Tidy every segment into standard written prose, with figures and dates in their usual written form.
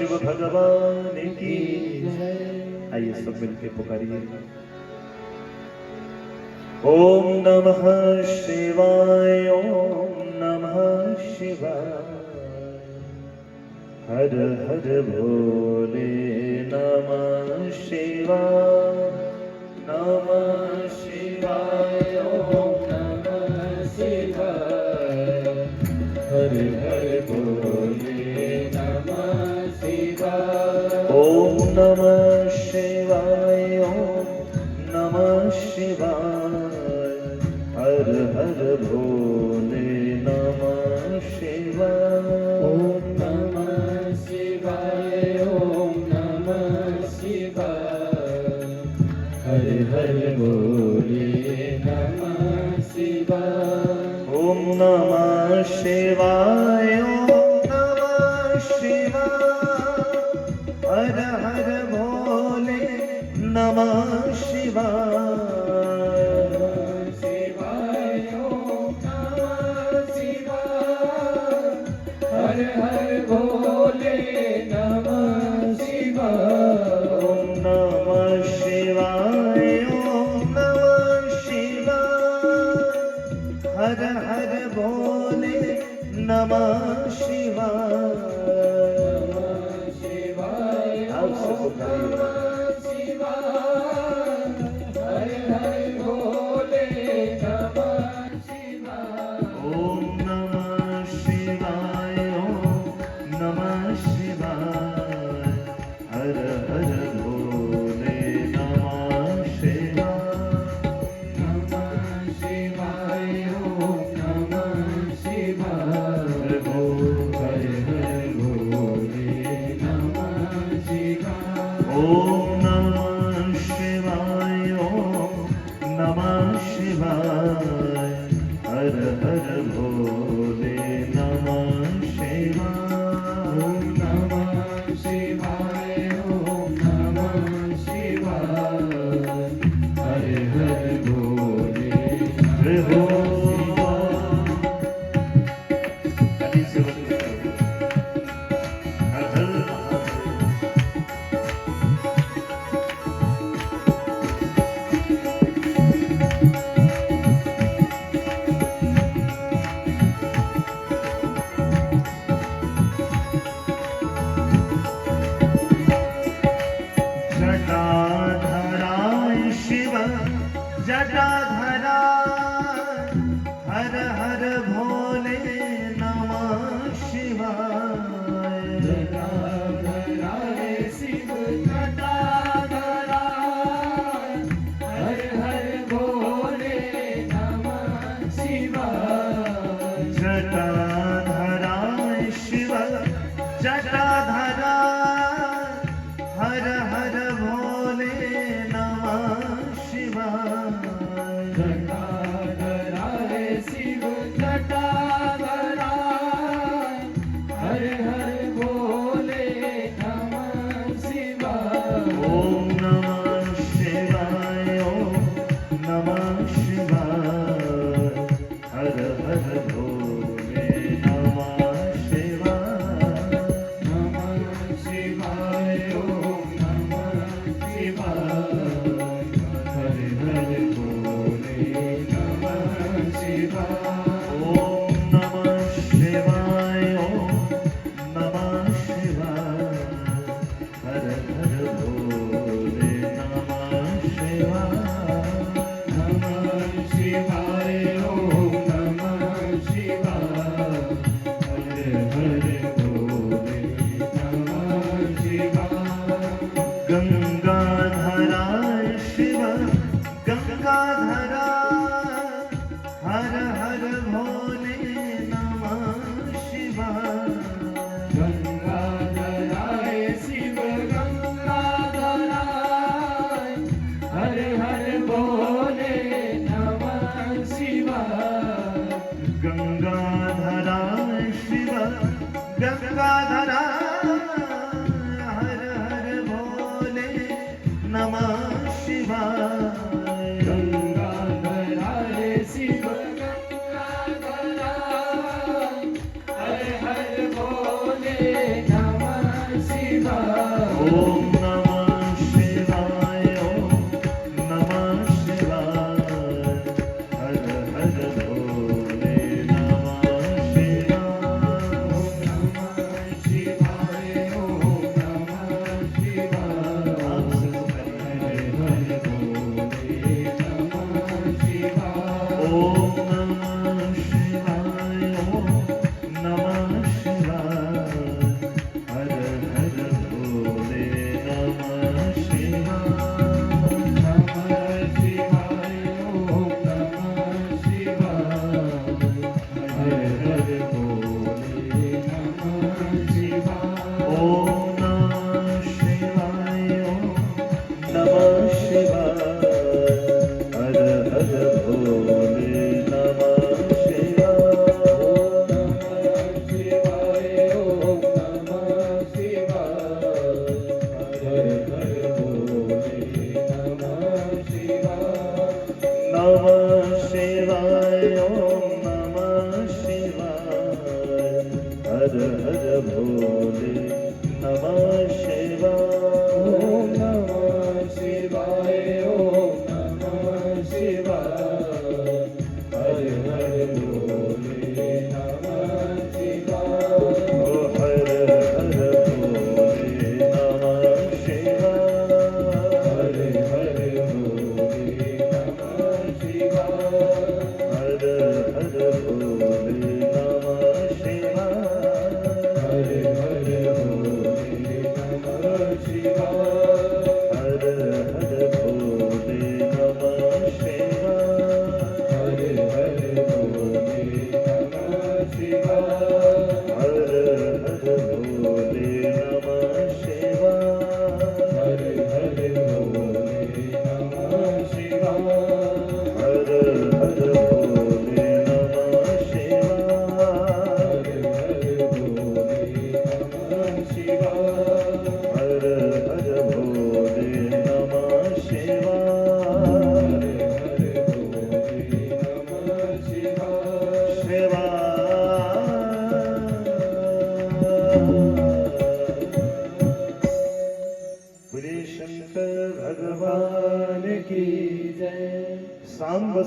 शिव भगवान की आइए सब मिलके पुकारिए। ओम नमः शिवाय, ओम नमः शिवाय, हर हर भोले नमः शिवाय, नमः शिवाय, ओम नमः शिवाय, हर हर भोले नमः शिवाय। ओम नमः शिवाय, ओम नमः शिवाय, हर हर भोले नमः शिवाय। ओम नमः शिवाय, ओम नमः शिवाय, हर हर भोले नमः शिवाय। ओम नमः शिवाय, ओम नमः शिवाय, हर हर भोले नमः शिवाय। शिवाय, ओम नमः शिवाय, हर हर भोले नमः शिवाय। ओम नमः शिवाय, ओम नमः शिवाय, हर हर भोले नमः शिवाय। शिवाय, आप सब नमः शिवाय, हर हर भोले नमः शिवाय। ओम नमः शिवाय, ओम नमः शिवाय, हर हर भोले नमः शिवाय। नमः शिवाय, ओम नमः शिवाय, हर हर भोले नमः शिवाय। ओम नमः शिवाय, ओम नमः शिवाय, हर हर भोले नमः शिवाय। ओम नमः शिवाय, ओम नमः शिवाय, हर हर भोले नमः शिवाय। हर हर महादेव। जटाधराय शिव जटाधरा, हर हर भोले नमः शिवाय। जटाधराय शिव जटाधरा, हर हर भोले नमः शिवाय। जटाधराय शिव जटाधरा, हर हर भोले नमः शिवाय। जटाधराय शिव जटाधरा, हर हर भोले नमः शिवाय। ओम नमः शिवाय, ओम नमः शिवाय, हर हर भोले नमः शिवाय। नमः शिवाय, ओम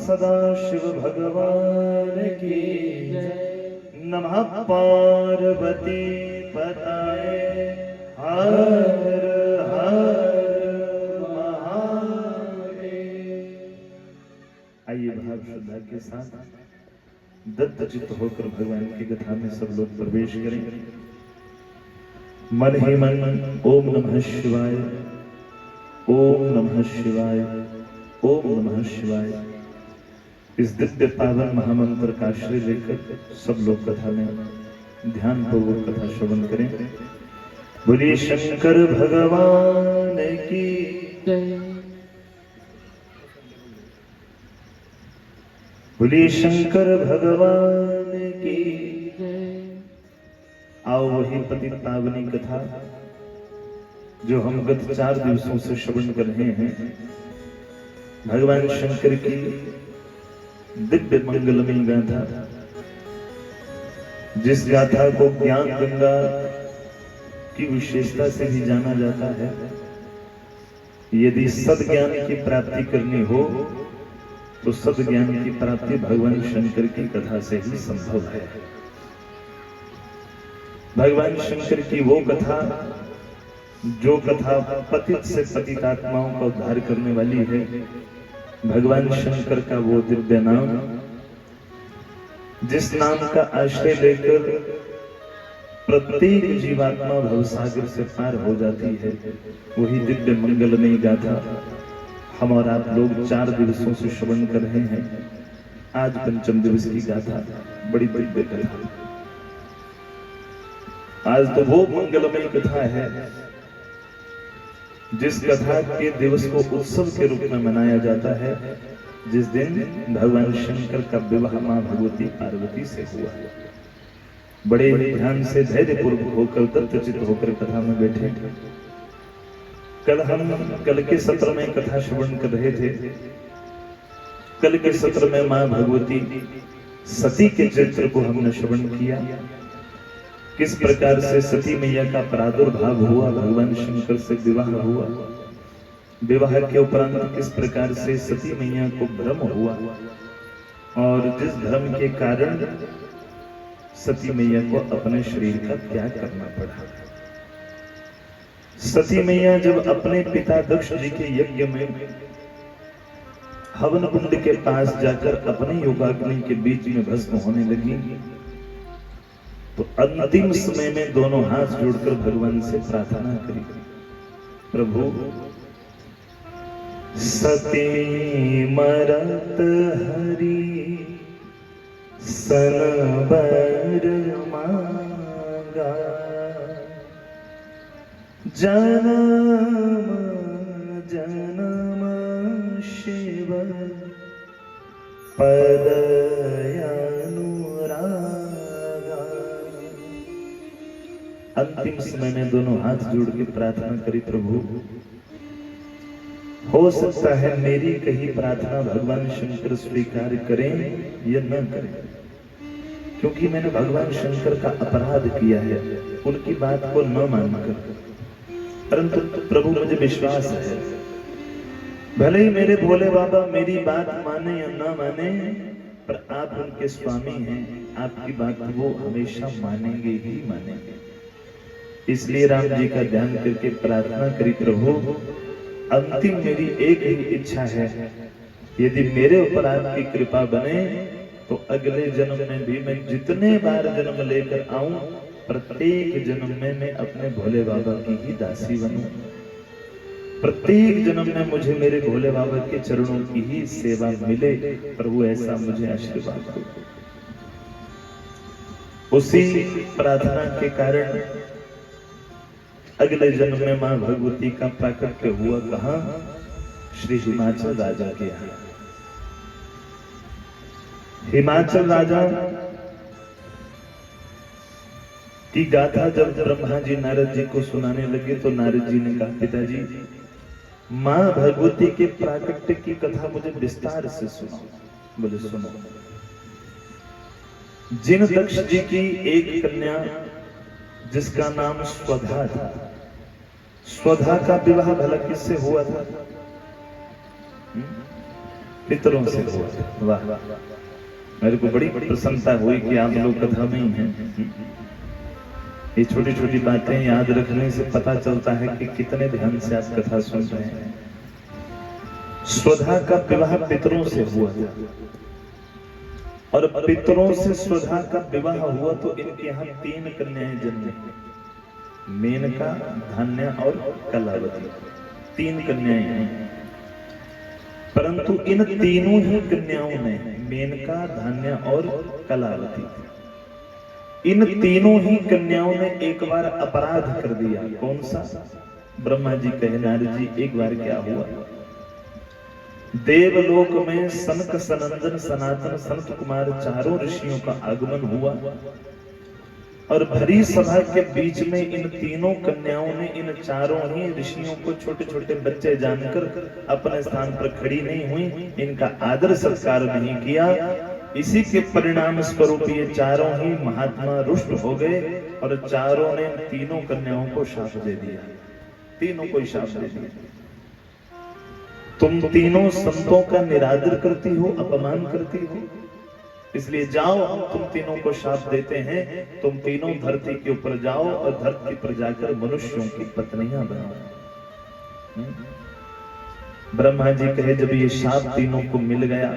सदा शिव भगवान की जय। नमः पार्वती पतये हर हर महादेव। आइए भाव श्रद्धा के साथ दत्तचित्त होकर भगवान की कथा में सब लोग प्रवेश करें। मन ही मन ओम नमः शिवाय, ओम नमः शिवाय, ओम नमः शिवाय इस दिव्य पावन महामंत्र का आश्रय लेकर सब लोग कथा में ध्यान पूर्वक कथा श्रवण करें। बोलिए शंकर भगवान की जय, बोलिए शंकर भगवान की जय। आओ वही पतित पावनी कथा जो हम गत 4 दिवसों से श्रवण कर रहे हैं। भगवान शंकर की दिव्य मंगलमयी गाथा, जिस गाथा को ज्ञान गंगा की विशेषता से भी जाना जाता है। यदि सद्ज्ञान की प्राप्ति करनी हो तो सद्ज्ञान की प्राप्ति भगवान शंकर की कथा से ही संभव है। भगवान शंकर की वो कथा जो कथा पतित से पतित आत्माओं का उद्धार करने वाली है। भगवान शंकर का वो दिव्य नाम जिस नाम का आश्रय लेकर प्रत्येक जीवात्मा भवसागर से पार हो जाती है, वही दिव्य मंगलमयी गाथा हम और आप लोग 4 दिवसों से श्रवण कर रहे हैं। आज पंचम दिवस की गाथा बड़ी दिव्य कथा। आज तो वो मंगलमयी कथा है जिस कथा के दिवस को उत्सव के रूप में मनाया जाता है, जिस दिन भगवान शंकर का विवाह मां भगवती पार्वती से हुआ। बड़े ध्यान से धैर्य पूर्वक होकर तत्वचित होकर कथा में बैठे। कल के सत्र में कथा श्रवण कर रहे थे। कल के सत्र में मां भगवती सती के चरित्र को हमने श्रवण किया। किस प्रकार से सती मैया का प्रादुर्भाव हुआ, भगवान शंकर से विवाह हुआ, विवाह के उपरांत किस प्रकार से सती मैया को भ्रम हुआ और जिस भ्रम के कारण सती मैया को अपने शरीर का त्याग करना पड़ा। सती मैया जब अपने पिता दक्ष जी के यज्ञ में हवन कुंड के पास जाकर अपने योगाग्नि के बीच में भस्म होने लगी, तो अंतिम समय में दोनों हाथ जोड़कर भगवान से प्रार्थना करी, प्रभु सती मरत हरि सनबर मांगा, जन्म जन्म शिव पदयानुरागा। अंतिम समय में दोनों हाथ जोड़ के प्रार्थना करी, प्रभु हो सकता है मेरी कही प्रार्थना भगवान शंकर स्वीकार करें या न करें, क्योंकि मैंने भगवान शंकर का अपराध किया है उनकी बात को न मानकर। परंतु प्रभु मुझे विश्वास है, भले ही मेरे भोले बाबा मेरी बात माने या ना माने, पर आप उनके स्वामी हैं, आपकी बात वो हमेशा मानेंगे ही मानेंगे। इसलिए राम जी का ध्यान करके प्रार्थना करी, प्रभु अंतिम मेरी एक ही इच्छा है, यदि मेरे ऊपर आपकी कृपा बने तो अगले जन्म में भी मैं जितने बार जन्म लेकर आऊं, प्रत्येक जन्म में मैं अपने भोले बाबा की ही दासी बनूं, प्रत्येक जन्म में मुझे मेरे भोले बाबा के चरणों की ही सेवा मिले। प्रभु ऐसा मुझे आशीर्वाद दो। उसी प्रार्थना के कारण अगले जन्म में मां भगवती का प्राकट्य हुआ कहां? श्री हिमाचल राजा के यहाँ। हिमाचल राजा की गाथा जब ब्रह्मा जी नारद जी को सुनाने लगे तो नारद जी ने कहा, पिताजी मां भगवती के प्राकट्य की कथा मुझे विस्तार से सुनाओ। बोले सुनो। जिन दक्ष जी की एक कन्या जिसका नाम स्वधा था, स्वधा का विवाह भला किससे हुआ था? पितरों से हुआ था। वाह, मेरे को बड़ी प्रसन्नता हुई कि आप लोग कथा में ही हैं। ये छोटी छोटी बातें याद रखने से पता चलता है कि कितने ध्यान से आप कथा सुन रहे हैं। स्वधा का विवाह पितरों से हुआ था और पितरों से स्वधा का विवाह हुआ तो इनके यहाँ 3 कन्याएं जन्मी, मेनका, धान्या और कलावती। 3 कन्याएं हैं, परंतु इन तीनों ही कन्याओं ने, मेनका, धान्या और कलावती, इन तीनों ही कन्याओं ने एक बार अपराध कर दिया। कौन सा? ब्रह्मा जी कहे, नारद जी एक बार क्या हुआ? देवलोक में सनक, सनंदन, सनातन, सनत कुमार चारों ऋषियों का आगमन हुआ और भरी सभा के बीच में इन तीनों कन्याओं ने इन चारों ही ऋषियों को छोटे छोटे बच्चे जानकर अपने स्थान पर खड़ी नहीं हुई, इनका आदर सत्कार नहीं किया। इसी के परिणाम स्वरूप ये चारों ही महात्मा रुष्ट हो गए और चारों ने तीनों कन्याओं को शाप दे दिया। तीनों को शाप दे दिया, तुम तीनों संतों का निरादर करती हो, अपमान करती हो, इसलिए जाओ, हम तुम तीनों को शाप देते हैं, तुम तीनों धरती के ऊपर जाओ और धरती पर जाकर मनुष्यों की पत्नियां बनाओ। ब्रह्मा जी कहे, जब ये शाप तीनों को मिल गया,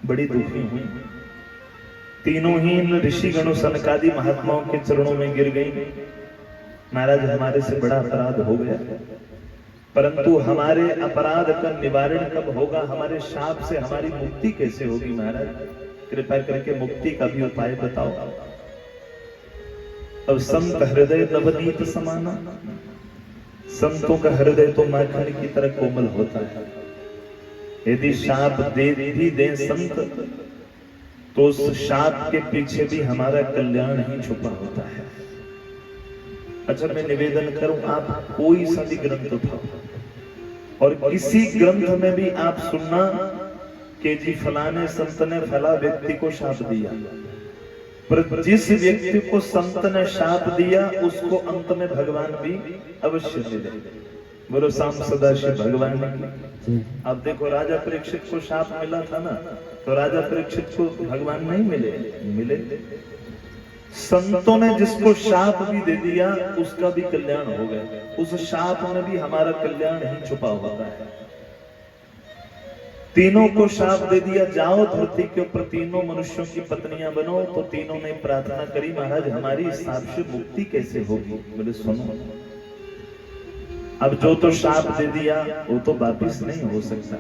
बड़ी दुखी हुई। तीनों ही इन ऋषि गणों सनकादि महात्माओं के चरणों में गिर गई। महाराज, हमारे से बड़ा अपराध हो गया, परंतु हमारे अपराध का निवारण कब होगा? हमारे शाप से हमारी मुक्ति कैसे होगी? महाराज कृपा करके मुक्ति का भी उपाय बताओ। अब संत हृदय नवनीत समाना, संतों का हृदय तो माखन की तरह कोमल होता है। यदि शाप दे भी दे संत, तो उस शाप के पीछे भी हमारा कल्याण ही छुपा होता है। अच्छा, मैं निवेदन करूं, आप कोई सा भी ग्रंथ उठाओ और किसी ग्रंथ में भी आप सुनना कि जी फलाने संत ने फला व्यक्ति को शाप दिया, पर जिस व्यक्ति को संत ने शाप दिया उसको अंत में भगवान भी अवश्य मिले। बोलो शाम सदाशिव भगवान की। अब देखो राजा परीक्षित को शाप मिला था ना, तो राजा परीक्षित को भगवान नहीं मिले। संतों ने जिसको शाप भी दे दिया उसका भी कल्याण हो गया। उस शाप में भी हमारा कल्याण ही छुपा होता है। तीनों को शाप दे दिया, जाओ धरती के ऊपर तीनों मनुष्यों की पत्नियां बनो, तो तीनों ने प्रार्थना करी महाराज हमारी इस शाप से मुक्ति कैसे होगी। बोले सुनो, अब जो तो शाप दे दिया वो तो वापिस नहीं हो सकता,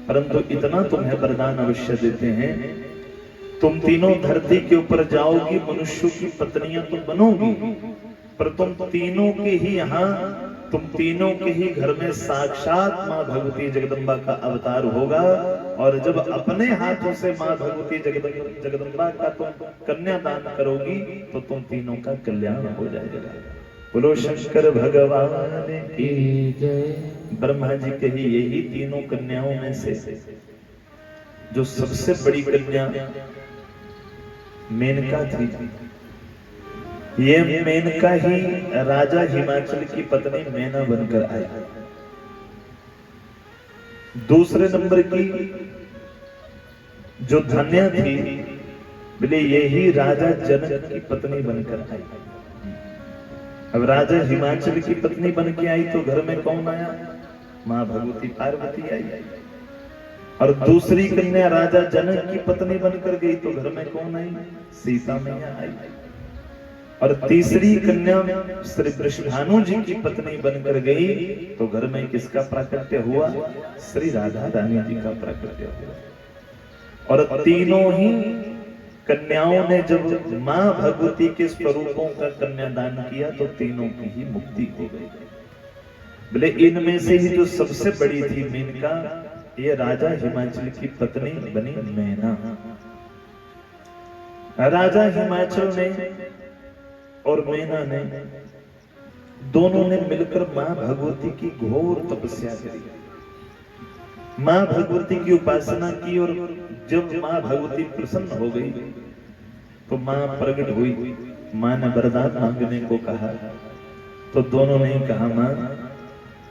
परंतु इतना तुम्हें वरदान अवश्य देते हैं, तुम तीनों धरती के ऊपर जाओगी, मनुष्यों की पत्नियां तो बनोगी, पर तुम तीनों के ही घर में साक्षात माँ भगवती जगदम्बा का अवतार होगा। और जब अपने हाथों से माँ भगवती जगदम्बा का तुम कन्यादान करोगी तो तुम तीनों का कल्याण हो जाएगा। बोलो शंकर भगवान की जय। ब्रह्मा जी कही यही तीनों कन्याओं में से जो सबसे बड़ी कन्या मेनका थी, ये मेनका ही राजा हिमाचल की पत्नी मैना बनकर आई। दूसरे नंबर की जो धन्या थी, बोले यही राजा जनक की पत्नी बनकर आई। अब राजा हिमाचल की पत्नी बन के आई तो घर में कौन आया? माँ भगवती पार्वती आई। और दूसरी कन्या राजा जनक की पत्नी बनकर गई तो घर में कौन आई? सीता मैया आई। और तीसरी कन्या श्री वृषभानु जी की पत्नी बनकर गई तो घर में किसका प्राकट्य हुआ? श्री राधा रानी जी का प्राकट्य हुआ। और तीनों ही कन्याओं ने जब मां भगवती के स्वरूपों का कन्यादान किया तो तीनों की ही मुक्ति हो गई। बोले इनमें से ही जो सबसे बड़ी थी मेनका, ये राजा हिमाचल की पत्नी बनी मैना। राजा हिमाचल ने और मैना ने दोनों ने मिलकर मां भगवती की घोर तपस्या करी, मां भगवती की उपासना की। और जब मां भगवती प्रसन्न हो गई तो मां प्रकट हुई। मां ने वरदान मांगने को कहा तो दोनों ने कहा मां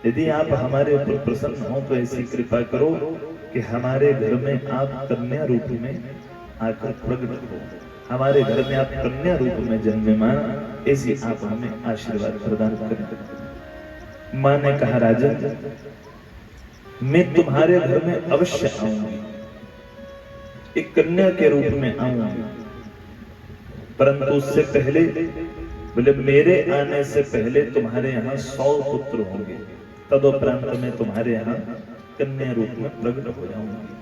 यदि आप हमारे ऊपर प्रसन्न हो तो ऐसी कृपा करो कि हमारे घर में आप कन्या रूप में आकर प्रकट हो, हमारे घर में आप कन्या रूप में जन्मे मां, ऐसी आप हमें आशीर्वाद प्रदान करें। मां ने कहा राजन मैं तुम्हारे घर में अवश्य आऊंगी, एक कन्या के रूप में आऊंगी, परंतु उससे पहले बोले मेरे आने से पहले तुम्हारे यहाँ 100 पुत्र होंगे, तदुपरांत में तुम्हारे यहाँ कन्या रूप में प्रकट हो जाऊंगी।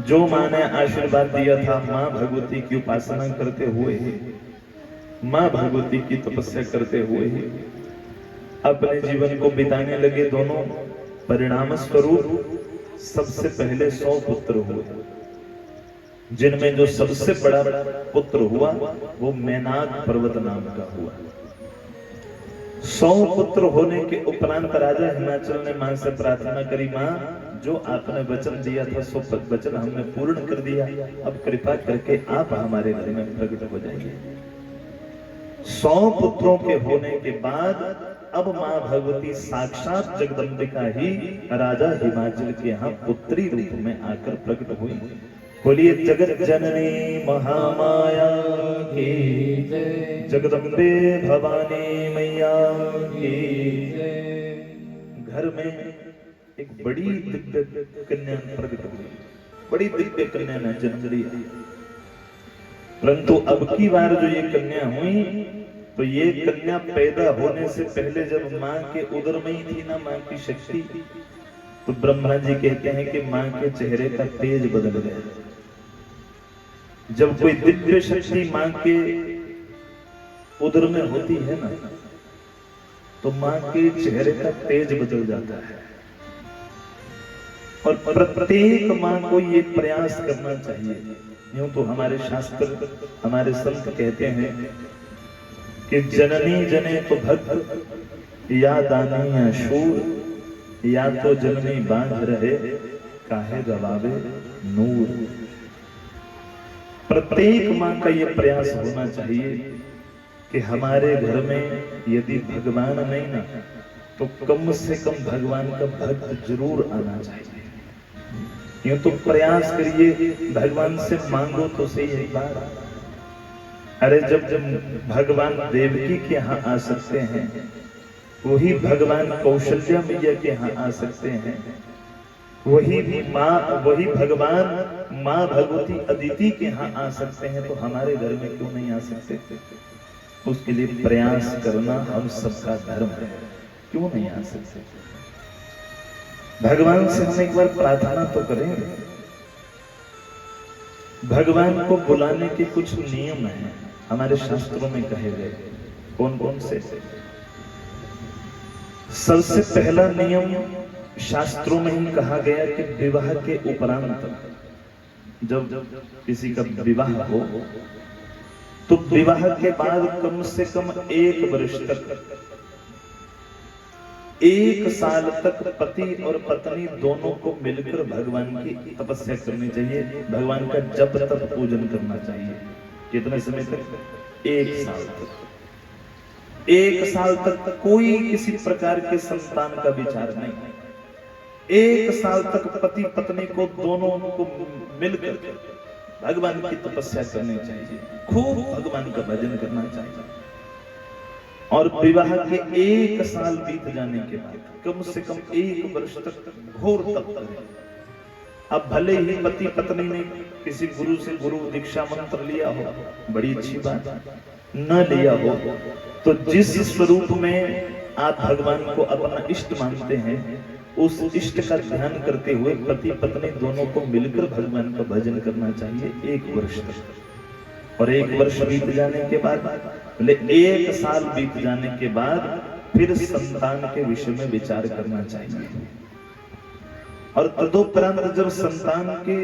जो मां ने आशीर्वाद दिया था, मां भगवती की उपासना करते हुए, मां भगवती की तपस्या करते हुए अपने जीवन को बिताने लगे दोनों। परिणाम स्वरूप सबसे पहले 100 पुत्र हुए, जिनमें जो सबसे बड़ा पुत्र हुआ वो मैनाक पर्वत नाम का हुआ। 100 पुत्र होने के उपरांत राजा हिमाचल ने मां से प्रार्थना करी, मां जो आपने वचन दिया था सो वचन हमने पूर्ण कर दिया, अब कृपा करके आप हमारे घर में प्रकट हो जाइए। 100 पुत्रों के होने के बाद अब मां भगवती साक्षात जगदम्बिका ही राजा हिमाचल के यहाँ पुत्री रूप में आकर प्रकट हुई। बोलिए जगत जननी महामाया की जय, जगदम्बे भवानी मैया की जय। घर में एक बड़ी दिव्य कन्या प्रकट हुई, बड़ी दिव्य कन्या ने जन्म लिया। परंतु अब की बार जो ये कन्या हुई तो ये कन्या पैदा होने से पहले जब मां के उदर में ही थी ना मां की शक्ति, तो ब्रह्मा जी कहते हैं कि मां के चेहरे का तेज बदल गया। जब कोई दिव्य शक्ति मां के उदर में होती है ना तो मां के चेहरे का तेज बदल जाता है। और प्रत्येक मां को ये प्रयास करना चाहिए। यूं तो हमारे शास्त्र, हमारे संत कहते हैं कि जननी जने तो भक्त, या दानी या शूर, या तो जननी बांध रहे काहे गवावे नूर। प्रत्येक माँ का ये प्रयास होना चाहिए कि हमारे घर में यदि भगवान नहीं ना तो कम से कम भगवान का भक्त जरूर आना चाहिए। यूं तो प्रयास करिए, भगवान से मांगो तो सही है बार। अरे जब भगवान देवकी के यहाँ आ सकते हैं, वही भगवान कौशल्या मैया के यहाँ आ सकते हैं, वही भगवान माँ भगवती अदिति के यहाँ आ सकते हैं, तो हमारे घर में क्यों नहीं आ सकते? उसके लिए प्रयास करना हम सबका धर्म है। क्यों नहीं आ सकते? भगवान से हम एक बार प्रार्थना तो करें। भगवान को बुलाने के कुछ नियम हैं, हमारे शास्त्रों में कहे गए। कौन कौन से? सबसे पहला नियम शास्त्रों में ही कहा गया कि विवाह के उपरांत जब किसी का विवाह हो तो विवाह के बाद कम से कम 1 वर्ष तक, 1 साल तक पति और पत्नी दोनों को मिलकर भगवान की तपस्या करनी चाहिए, भगवान का जप तप पूजन करना चाहिए। कितने समय तक? 1 साल तक। 1 साल तक कोई किसी प्रकार के संतान का विचार नहीं। 1 साल तक पति पत्नी को दोनों को मिलकर भगवान की तपस्या करनी चाहिए, खूब भगवान का भजन करना चाहिए। और विवाह के 1 साल बीत जाने के बाद कम से कम 1 वर्ष तक घोर तप करें। अब भले ही पति पत्नी ने किसी गुरु से गुरु दीक्षा मंत्र लिया हो, बड़ी अच्छी बात, न लिया हो तो जिस स्वरूप में आप भगवान को अपना इष्ट मानते हैं, उस इष्ट का ध्यान करते हुए पति पत्नी दोनों को मिलकर भगवान का भजन करना चाहिए 1 वर्ष तक। और 1 वर्ष बीत जाने के बाद, बोले 1 साल बीत जाने के बाद फिर संतान के विषय में विचार करना चाहिए। और तदोपरांत जब संतान के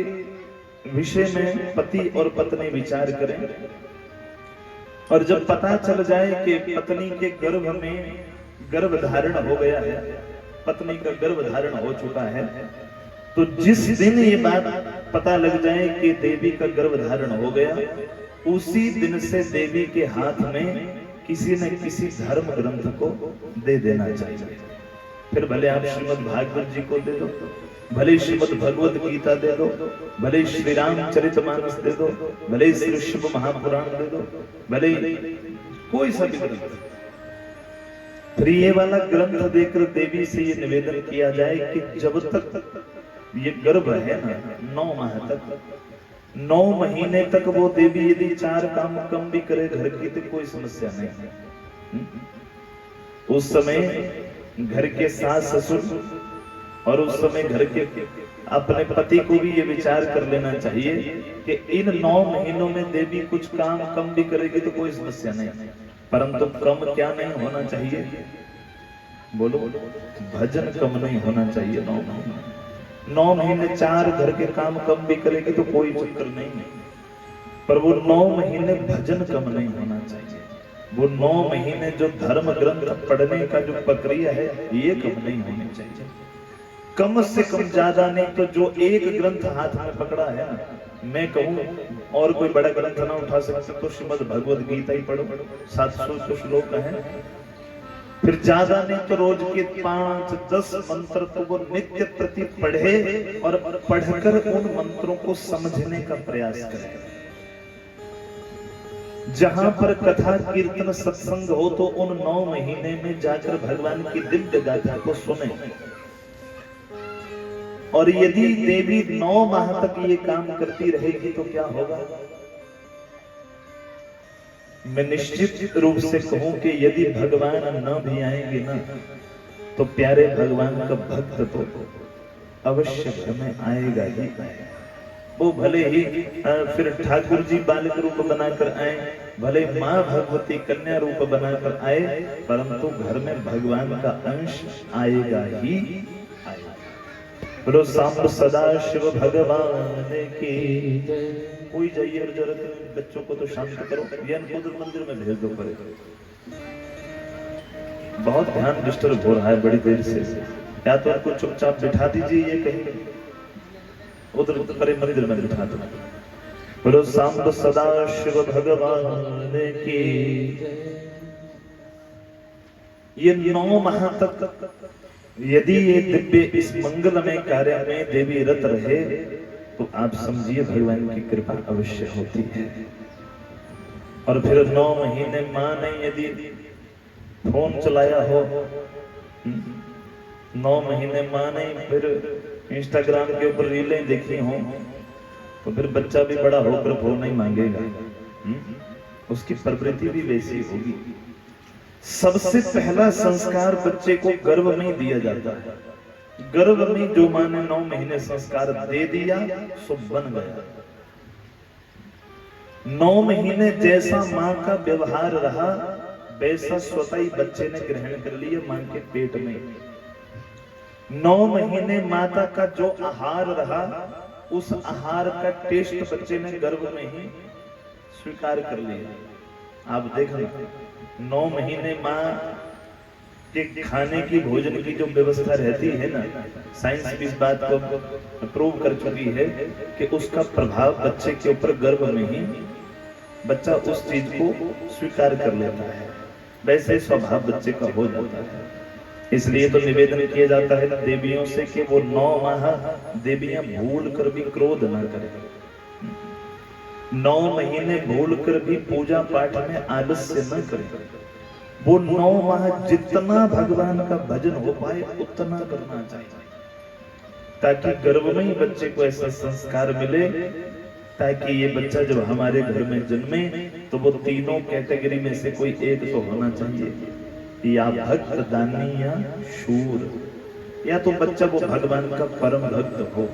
विषय में पति और पत्नी विचार करें और जब पता चल जाए कि पत्नी के गर्भ में गर्भ धारण हो गया है, पत्नी का गर्भ धारण हो चुका है, तो जिस दिन ये बात पता लग जाए कि देवी का गर्भ धारण हो गया, उसी दिन से देवी के हाथ में किसी न किसी धर्म ग्रंथ को दे देना चाहिए। फिर भले आप श्रीमद् भागवत जी को दे दो, भले श्रीमद् भगवत गीता दे दो, भले श्री रामचरितमानस दे दो, भले श्री शिव महापुराण दे दो, भले कोई सा भी ग्रंथ। फिर ये वाला ग्रंथ देकर देवी से ये निवेदन किया जाए कि जब तक ये गर्भ है ना, 9 माह तक, 9 महीने तक वो देवी यदि 4 काम कम भी करे घर की तो कोई समस्या नहीं है। उस समय घर के सास ससुर और उस समय घर के अपने पति को भी ये विचार कर लेना चाहिए कि इन 9 महीनों में देवी कुछ काम कम भी करेगी तो कोई समस्या नहीं। परंतु कम क्या नहीं होना चाहिए? बोलो, भजन कम नहीं होना चाहिए। 9 महीने 4 घर के काम कम भी करेगी तो कोई चक्कर नहीं है, पर वो 9 महीने भजन कम नहीं होना चाहिए। वो 9 महीने जो धर्म ग्रंथ पढ़ने का जो प्रक्रिया है ये कम नहीं होनी चाहिए। कम से कम ज्यादा नहीं तो जो एक ग्रंथ हाथ में पकड़ा है ना, मैं कहूँ और कोई बड़ा ग्रंथ ना उठा सकते तो श्रीमद् भगवत गीता ही पढ़ो, 700 श्लोक है। फिर ज्यादा नहीं तो रोज के 5-10 मंत्र तो वो नित्य प्रति पढ़े और पढ़कर उन मंत्रों को समझने का प्रयास करें। जहां पर कथा कीर्तन सत्संग हो तो उन 9 महीने में जाकर भगवान की दिव्य गाथा को सुने। और यदि देवी 9 माह तक ये काम करती रहेगी तो क्या होगा? मैं निश्चित रूप से कहूं कि यदि भगवान न भी आएंगे ना तो प्यारे भगवान का भक्त तो अवश्य घर में आएगा ही आएगा। वो भले ही फिर ठाकुर जी बालक रूप बनाकर आए, भले माँ भगवती कन्या रूप बनाकर आए, परंतु घर में भगवान का अंश आएगा ही आएगा। बोलो सांब सदा शिव भगवान की। कोई जाइए और जरा बच्चों को तो शांत करो, ज्ञानपुर मंदिर में भेज दो। परे बहुत ध्यान डिस्टर्ब हो रहा है बड़ी देर से, या तो उनको चुपचाप बिठा दीजिए, ये कहीं उधर परे मंदिर में बिठा दो। बोलो सांब सदा शिव भगवान की। ये 9 माह तक यदि ये दिव्य इस मंगलमय कार्य में देवी रत रहे तो आप समझिए भगवान की कृपा अवश्य होती है। और फिर 9 महीने मां ने यदि फोन चलाया हो, 9 महीने मां ने फिर इंस्टाग्राम के ऊपर रीलें देखी हो, तो फिर बच्चा भी बड़ा होकर फोन नहीं मांगेगा। उसकी प्रवृत्ति भी वैसी होगी। सबसे पहला संस्कार बच्चे को गर्भ में ही दिया जाता है। गर्भ में जो मां ने 9 महीने संस्कार दे दिया सो बन गया। 9 महीने जैसा मां का व्यवहार रहा वैसा स्वतः ही बच्चे ने ग्रहण कर लिया मां के पेट में। 9 महीने माता का जो आहार रहा उस आहार का टेस्ट बच्चे ने गर्भ में ही स्वीकार कर लिया। आप देखो 9 महीने मां के खाने की भोजन की जो व्यवस्था रहती है ना, साइंस भी इस बात को प्रूव कर चुकी है कि उसका प्रभाव बच्चे के ऊपर गर्भ में ही बच्चा उस चीज को स्वीकार कर लेता है। वैसे स्वभाव बच्चे का हो जाता है। इसलिए तो निवेदन किया जाता है देवियों से कि वो 9 माह देवियां भूल कर भी क्रोध ना करें। 9 महीने भूल कर भी पूजा पाठ में आलस्य न करें। वो 9 माह जितना भगवान का भजन हो पाए उतना करना चाहिए, ताकि गर्भ में ही बच्चे को ऐसा संस्कार मिले, ताकि ये बच्चा जब हमारे घर में जन्मे तो वो तीनों कैटेगरी में से कोई एक तो होना चाहिए, या भक्त दानी या शूर, या तो बच्चा वो भगवान का परम भक्त हो।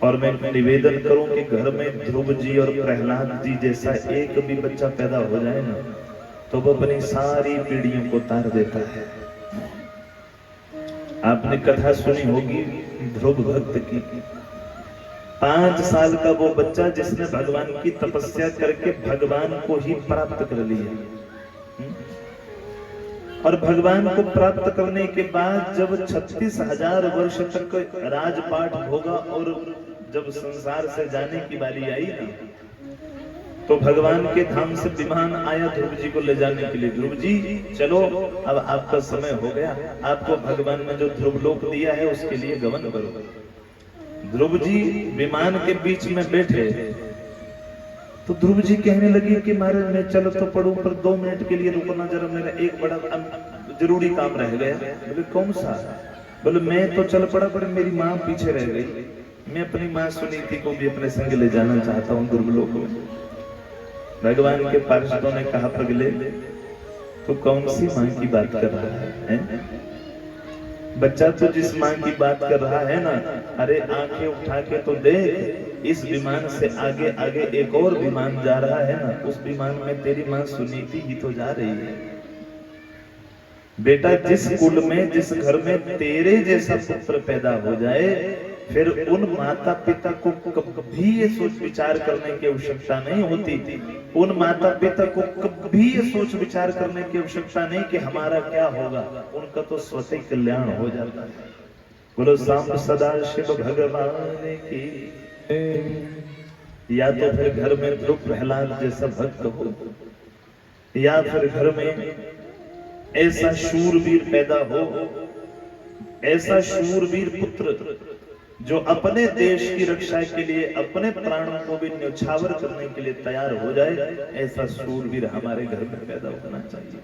और मैं निवेदन करूं कि घर में ध्रुव जी और प्रहलाद जी जैसा एक भी बच्चा पैदा हो जाए ना तो वो अपनी सारी पीढ़ियों को तार देता है। आपने कथा सुनी होगी ध्रुव भक्त की। 5 साल का वो बच्चा जिसने भगवान की तपस्या करके भगवान को ही प्राप्त कर लिया। और भगवान को प्राप्त करने के बाद जब 36,000 वर्ष तक राजपाट होगा और जब संसार से जाने की बारी आई ना, तो भगवान के धाम से विमान आया ध्रुव जी को ले जाने के लिए। ध्रुव जी चलो, अब आपका समय हो गया, आपको भगवान ने जो ध्रुव लोक दिया है उसके लिए गमन करो। ध्रुव जी विमान के बीच में बैठे तो ध्रुव जी कहने लगे कि महाराज मैं चल तो पड़ूं, पर 2 मिनट के लिए रुकना जरा, मेरा एक बड़ा जरूरी काम रह गया। बोले कौन सा? बोले मैं तो चल पड़ा पर मेरी माँ पीछे रह गई। मैं अपनी माँ सुनीति को भी अपने संग ले जाना चाहता हूँ दुर्गलोक में। भगवान के पार्षदों ने कहा पगले तो कौन सी माँ की बात कर रहा है? बच्चा तो जिस माँ की बात कर रहा है ना, अरे आंखें उठा के तो देख, इस विमान से आगे आगे एक और विमान जा रहा है ना, उस विमान में तेरी माँ सुनीति ही तो जा रही है। बेटा जिस कुल में जिस घर में तेरे जैसा पुत्र पैदा हो जाए, फिर उन माता पिता को कभी ये सोच विचार करने की आवश्यकता नहीं होती। उन माता पिता को कभी ये सोच विचार करने की आवश्यकता नहीं कि हमारा क्या होगा, उनका तो स्वतः कल्याण हो जाता है। बोलो सांब सदा शिव भगवान की। या तो फिर घर में ध्रुव प्रहलाद जैसा भक्त हो, या फिर घर में ऐसा शूरवीर पैदा हो, ऐसा शूरवीर पुत्र जो अपने देश की रक्षा के लिए अपने प्राणों को भी न्यौछावर करने के लिए तैयार हो जाए, ऐसा शूरवीर हमारे घर में पैदा होना चाहिए।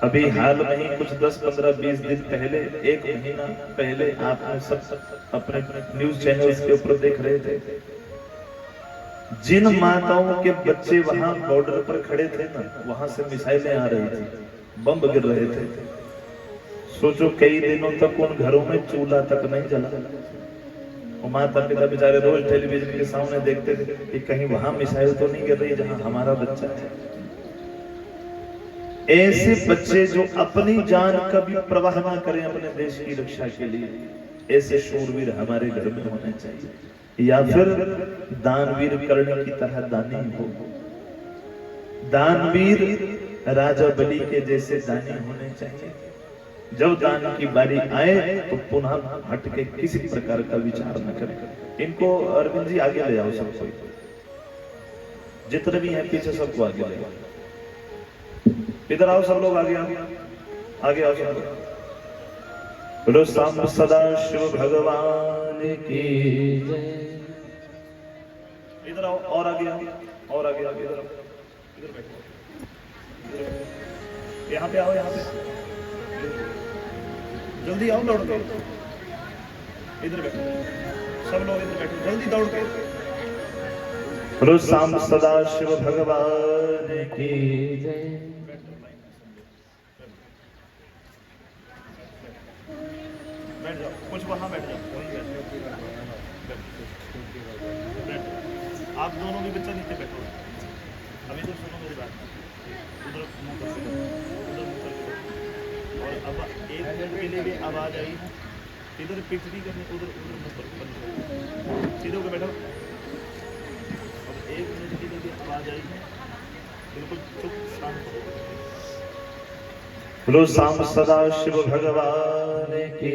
अभी हाल में ही कुछ 10, 15, 20 दिन पहले, 1 महीना पहले आपने सब अपने न्यूज चैनल्स के ऊपर देख रहे थे, जिन माताओं के बच्चे वहां बॉर्डर पर खड़े थे ना, वहां से मिसाइलें आ रही थी, बम गिर रहे थे। सोचो कई दिनों तक उन घरों में चूल्हा तक नहीं जला। वो माता पिता बेचारे रोज टेलीविजन के सामने देखते थे कि कहीं वहां मिसाइल तो नहीं गिर रही जहां हमारा बच्चा है। ऐसे बच्चे जो अपनी जान का भी प्रवाह ना करें अपने देश की रक्षा के लिए, ऐसे शूरवीर हमारे घर में होने चाहिए। या फिर दानवीर कर्ण की तरह दानी हो, दानवीर राजा बलि के जैसे दानी होने चाहिए। जब दान की बारी आए तो पुनः हट के किसी प्रकार का विचार न करें। इनको अरविंद जी आगे ले आओ सबको, जितने भी हैं पीछे सबको आगे ले आओ। इधर आओ सब लोग, आगे आओ, आगे आओ सब लोग। बोलो सांब सदा शिव भगवान की जय। इधर आओ और आगे आओ, और आगे आओ, इधर आओ, इधर बैठो, यहाँ पे आओ, यहाँ पे जल्दी आओ, दौड़ के इधर बैठो, सब लोग इधर बैठो, जल्दी दौड़ के। बोलो सांब सदा शिव भगवान की जय। बैठ जाओ, कुछ वहां बैठ जाओ, वहीं बैठ जाओ। आप दोनों भी बच्चा नीचे बैठो, अभी तो सुनो मेरी बात, उधर मुंह करके बैठो, उधर मुंह करके बैठो। और अब 1 मिनट के लिए भी आवाज आई है, इधर पिच भी करने, उधर उधर मुंह कर सीधे होकर बैठो। अब 1 मिनट के लिए भी आवाज आई है, बिल्कुल चुप शांत हो। बोलो सांब सदा शिव भगवान की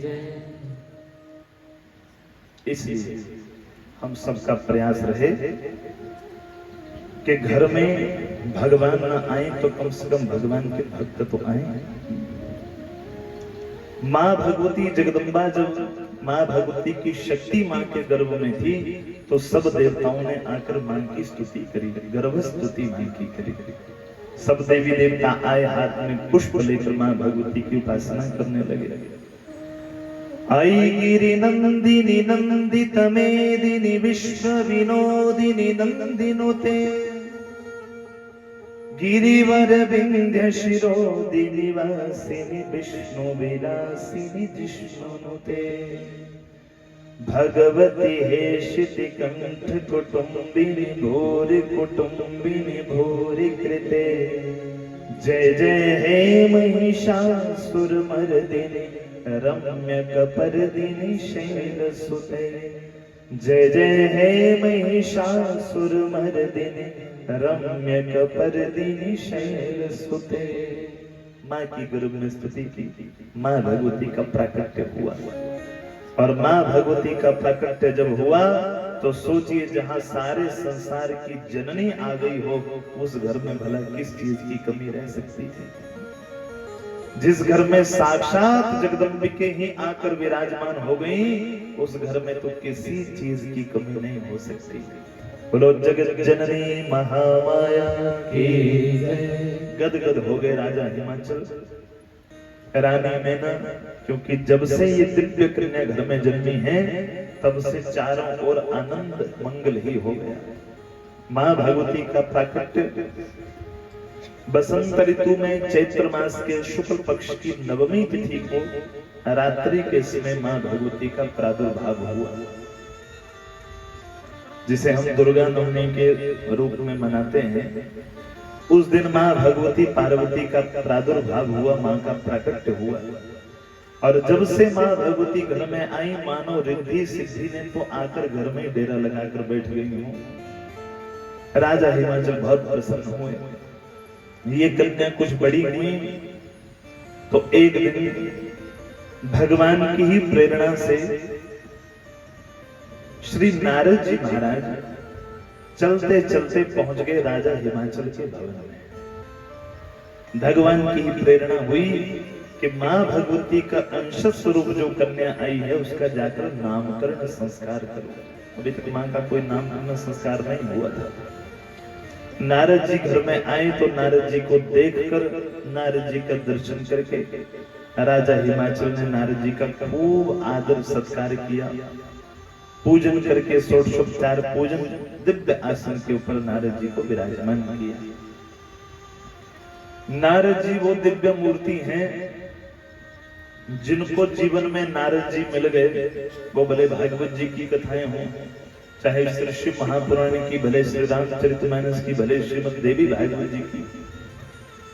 जय। इसलिए हम सबका प्रयास रहे कि घर में भगवान न आए तो कम से कम भगवान के भक्त तो आए। माँ भगवती जगदम्बा, जब माँ भगवती की शक्ति माँ के गर्भ में थी तो सब देवताओं ने आकर माँ की स्तुति करी, गर्भ स्तुति माँ की करी। सब देवी देवता आए, हाथ में पुष्प लेकर माँ भगवती की उपासना करने लगे। आई गिरि नंदिनी नंदित मेदिनी विश्व विनोदिनी नंदिनुते, गिरिवर विंध्य शिरोदिनी वासिनी विष्णु विलासिनी जिष्णुनुते, भगवती हेशिति कंठ कुटुंबिनी भूरि कुटुंबिनी भूरि कृते, जय जय हे महिषासुरमर्दिनी रम्य कपर्दिनी शैलसुते, जय जय हे महिषासुरमर्दिनी रम्य कपर्दिनी शैलसुते। माँ की गर्भ में स्तुति की, माँ भगवती का प्राकट्य हुआ। और माँ भगवती का प्राकट्य जब हुआ तो सोचिए, जहां सारे संसार की जननी आ गई हो, उस घर में भला किस चीज की कमी रह सकती है। जिस घर में साक्षात जगदम्बिके ही आकर विराजमान हो गई, उस घर में तो किसी चीज की कमी नहीं हो सकती। बोलो जगत जननी महामाया की जय। गदगद हो गए राजा हिमाचल, रानी मैना, क्योंकि जब से ये दिव्य कन्या घर में जन्मी है तब से चारों ओर आनंद मंगल ही हो गया। माँ भगवती का प्राकट्य बसंत ऋतु में चैत्र मास के शुक्ल पक्ष की नवमी तिथि को रात्रि के समय माँ भगवती का प्रादुर्भाव हुआ, जिसे हम दुर्गा नवमी के रूप में मनाते हैं। उस दिन माँ भगवती पार्वती का प्रादुर्भाव हुआ, माँ का प्राकट्य हुआ। और जब से माँ भगवती घर में आई, मानो रिद्धि सिद्धि ने तो आकर घर में डेरा लगाकर बैठ गई हूँ। राजा हिमाचल बहुत प्रसन्न हुए। ये कन्या कुछ बड़ी हुई तो एक दिन भगवान की ही प्रेरणा से श्री नारद जी महाराज चलते चलते पहुंच गए राजा हिमाचल के भवन में। भगवान की ही प्रेरणा हुई कि माँ भगवती का अंश स्वरूप जो कन्या आई है उसका जाकर नामकरण संस्कार करो। अभी तक माँ का कोई नामकरण संस्कार नहीं हुआ था। नारद जी घर में आए तो नारद जी को देखकर, नारद जी का दर्शन करके राजा हिमाचल ने नारद जी का खूब आदर सत्कार किया। पूजन करके षोडशोपचार पूजन दिव्य आसन के ऊपर नारद जी को विराजमान किया। नारद जी वो दिव्य मूर्ति हैं जिनको जीवन में नारद जी मिल गए, वो भले भागवत जी की कथाएं हों, चाहे श्री शिव महापुराण की, भले श्री रामचरितमानस की, भले श्रीमद देवी भागवत जी की,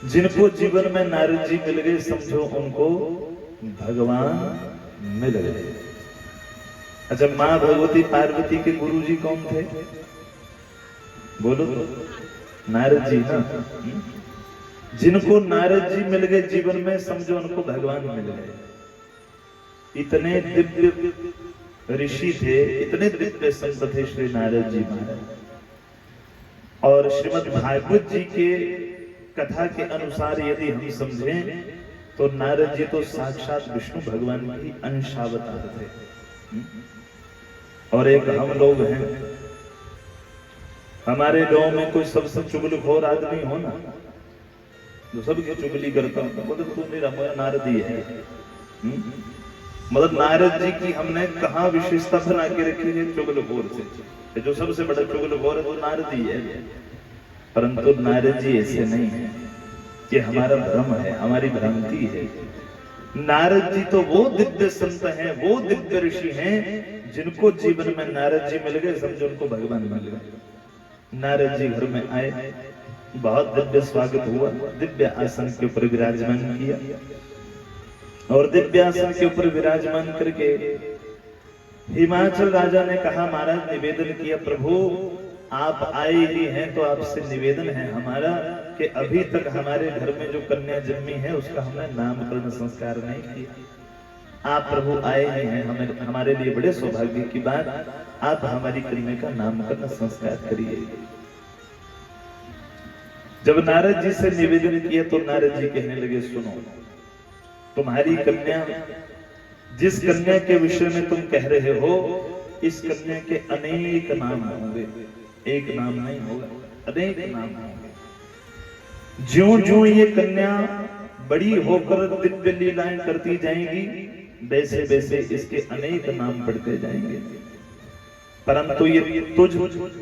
जिनको जीवन में नारद जी मिल गए समझो उनको भगवान मिल गए। अच्छा, माँ भगवती पार्वती के गुरु जी कौन थे? बोलो, नारद जी ना। जिनको नारद जी मिल गए जीवन में समझो उनको भगवान मिल गए। इतने दिव्य ऋषि थे, इतने दिव्य संत थे श्री नारद जी महाराज। और श्रीमद् भागवत जी के कथा के अनुसार यदि हम समझें तो नारद जी तो साक्षात विष्णु भगवान की अंशावतार थे। और एक हम लोग हैं, हमारे गांव में कोई सबसे चुगलखोर आदमी हो ना, जो सबकी चुगली करता हूं, मतलब तू मेरा नारद ही है। मतलब नारद जी की हमने कहा विशेषता बना के रखी है चुगलखोर से, जो सबसे बड़ा चुगलखोर है वो नारद ही है। परंतु नारद जी ऐसे नहीं है, ये हमारा भ्रम है, हमारी भ्रांति है। नारद जी तो वो दिव्य संत हैं, वो दिव्य ऋषि हैं जिनको जीवन में नारद जी मिल गए, समझो उनको भगवान मिल गए। नारद जी घर में आए, बहुत दिव्य स्वागत हुआ, दिव्य आसन के ऊपर विराजमान किया और दिव्य आसन के ऊपर विराजमान करके हिमाचल राजा ने कहा, महाराज निवेदन किया, प्रभु आप आए ही हैं तो आपसे निवेदन है हमारा कि अभी तक हमारे घर में जो कन्या जन्मी है उसका हमने नामकरण संस्कार नहीं किया। आप प्रभु आए ही हैं, हमारे लिए बड़े सौभाग्य की बात, आप हमारी कन्या का नामकरण संस्कार करिए। जब नारद जी से निवेदन किया तो नारद जी कहने लगे, सुनो, तुम्हारी कन्या, जिस कन्या के विषय में तुम कह रहे हो, इस कन्या के अनेक नाम होंगे, एक नाम नहीं होगा, अनेक नाम होंगे। ज्यों ज्यों ये कन्या बड़ी होकर दिव्य लीलाएं करती जाएंगी, वैसे वैसे इसके अनेक नाम बढ़ते जाएंगे। परंतु ये तुझ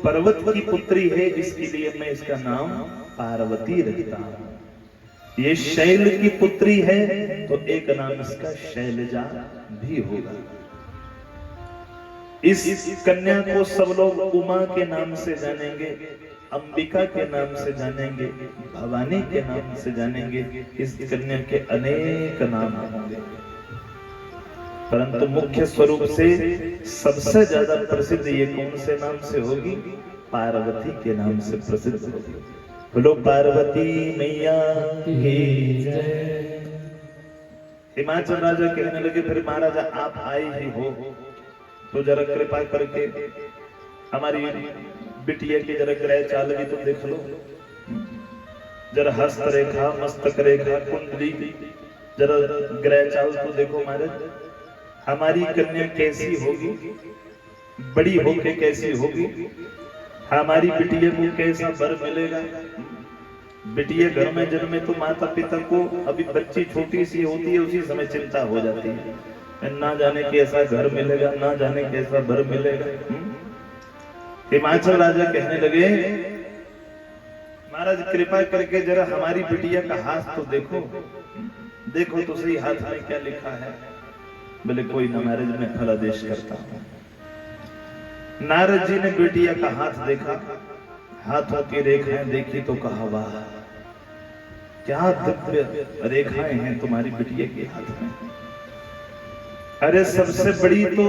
पर्वत की पुत्री है, इसके लिए मैं इसका नाम पार्वती रखता हूं। ये शैल की पुत्री है तो एक नाम इसका शैलजा भी होगा। इस कन्या को सब लोग उमा के नाम से जानेंगे, अंबिका के नाम से जानेंगे, भवानी के नाम से जानेंगे। इस कन्या के अनेक नाम होंगे, परंतु मुख्य स्वरूप से सबसे ज्यादा प्रसिद्ध ये कौन से नाम से होगी? पार्वती के नाम से प्रसिद्ध होगी। बोलो पार्वती मैया की जय। हिमाचल राजा कहने लगे, फिर महाराजा आप आए ही हो तो जरा कृपा करके हमारी बिटिया की जरा ग्रह चाल भी तो देख लो, जरा हस्त रेखा, मस्तक रेखा, कुंडली, जरा ग्रह चाल तो देखो महाराज, हमारी कन्या कैसी होगी, बड़ी होके कैसी होगी, हमारी बिटिया को कैसा वर मिलेगा। बिटिया घर में जन्मे तो माता पिता को, अभी बच्ची छोटी सी होती है उसी समय चिंता हो जाती है, ना जाने कैसा घर मिलेगा, ना जाने कैसा वर मिलेगा। हिमाचल राजा कहने लगे, महाराज कृपा करके जरा हमारी बिटिया का हाथ तो देखो, देखो तो सही हाथ में क्या लिखा है। बोले कोई ना महाराज, मैं फलादेश करता हूं। नारद जी ने बिटिया का हाथ देखा, हाथों की रेखाएं देखी तो कहा, वाह क्या दिव्य रेखाएं हैं तुम्हारी बिटिया के हाथ में। अरे सबसे बड़ी तो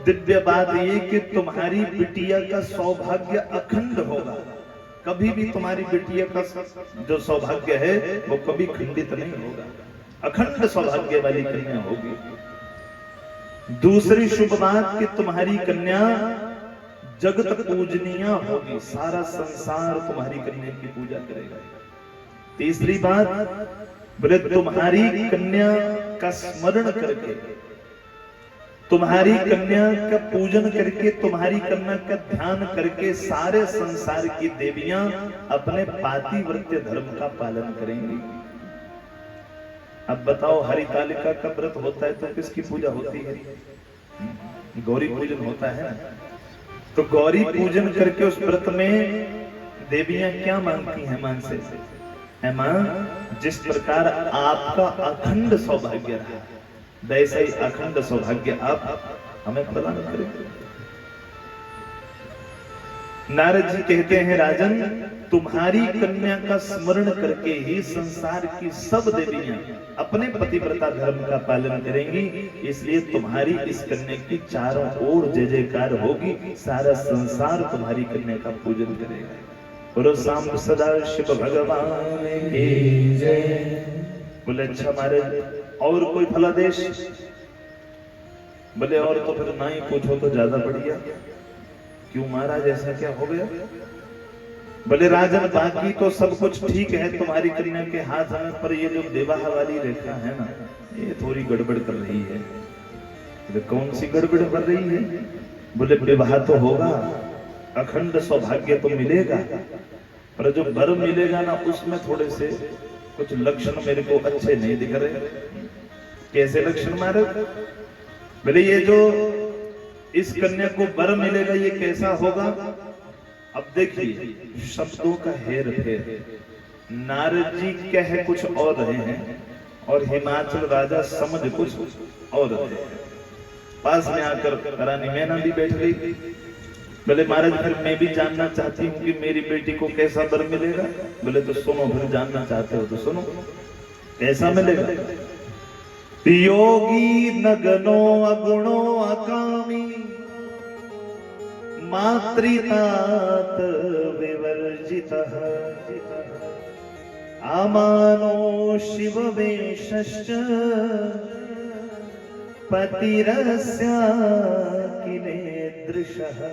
दिव्य बात ये कि तुम्हारी बिटिया का सौभाग्य अखंड होगा, कभी भी तुम्हारी बिटिया का जो सौभाग्य है वो कभी खंडित नहीं होगा, अखंड सौभाग्य वाली कन्या होगी। दूसरी शुभ बात कि तुम्हारी कन्या जगत पूजनीय होगी, सारा संसार तुम्हारी कन्या की पूजा करेगा। तीसरी बात बोले तुम्हारी कन्या का स्मरण करके, तुम्हारी कन्या का पूजन करके, तुम्हारी कन्या का ध्यान करके सारे संसार की देवियां अपने पातिव्रत्य धर्म का पालन करेंगी। अब बताओ, हरितालिका का व्रत होता है तो किसकी पूजा होती है? गौरी पूजन होता है। तो गौरी पूजन करके उस व्रत में देवियां क्या मांगती हैं मां से? मां, जिस प्रकार आपका अखंड सौभाग्य रहा, वैसे ही अखंड सौभाग्य आप हमें प्रदान करें। नारद जी कहते हैं, राजन तुम्हारी कन्या का स्मरण करके ही संसार की सब देवियां अपने पतिव्रता धर्म का पालन करेंगी, इसलिए तुम्हारी इस कन्या की चारों ओर जय जयकार होगी, सारा संसार तुम्हारी कन्या का पूजन करेगा। बोलो सांब सदा शिव भगवान की जय। बोले अच्छा महाराज और कोई फलादेश? बोले और तो फिर ना ही पूछो तो ज्यादा बढ़िया। क्यों महाराज ऐसा क्या हो गया? बोले राजन बाकी तो सब कुछ ठीक है तुम्हारी कन्या के हाथ में, पर ये जो विवाह वाली रेखा है ना, ये थोड़ी गड़बड़ कर रही है। बोले कौन सी गड़बड़ कर रही है? बोले विवाह तो होगा, अखंड सौभाग्य तो मिलेगा, पर जो वर मिलेगा ना उसमें थोड़े से कुछ लक्षण मेरे को अच्छे नहीं दिख रहे। कैसे लक्षण महाराज? बोले ये जो इस कन्या को वर मिलेगा ये कैसा होगा? अब देखिए शब्दों का हेर फेर। नारद जी कह कुछ और रहे हैं और हिमाचल राजा समझ कुछ और रहे हैं। पास में आकर रानी मैना भी बैठ गई। बोले महाराज फिर मैं भी जानना चाहती हूँ कि मेरी बेटी को कैसा वर मिलेगा। बोले तो सुनो, फिर जानना चाहते हो तो सुनो कैसा मिलेगा। योगी नगनो अगुणो अकामी मातृतात विवर्जितः आमानो शिववेशश्च पतिरस्या किलेदृशः।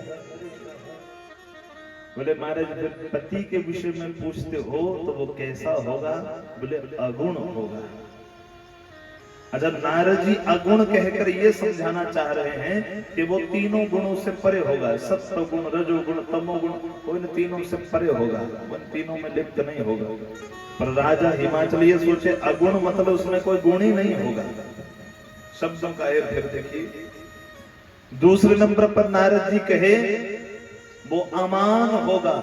बोले महाराज पति के विषय में पूछते हो तो वो कैसा होगा? बोले अगुण होगा। अच्छा, नारद जी अगुण कहकर ये समझाना चाह रहे हैं कि वो तीनों गुणों से परे होगा। सत्व गुण, रजोगुण, तमोगुण, वो इन तीनों से परे होगा, उन तीनों में लिप्त नहीं होगा। पर राजा हिमाचल ये सोचे अगुण मतलब उसमें कोई गुण ही नहीं होगा। शब्दों का अर्थ देखिए। दूसरे नंबर पर नारद जी कहे वो अमान होगा,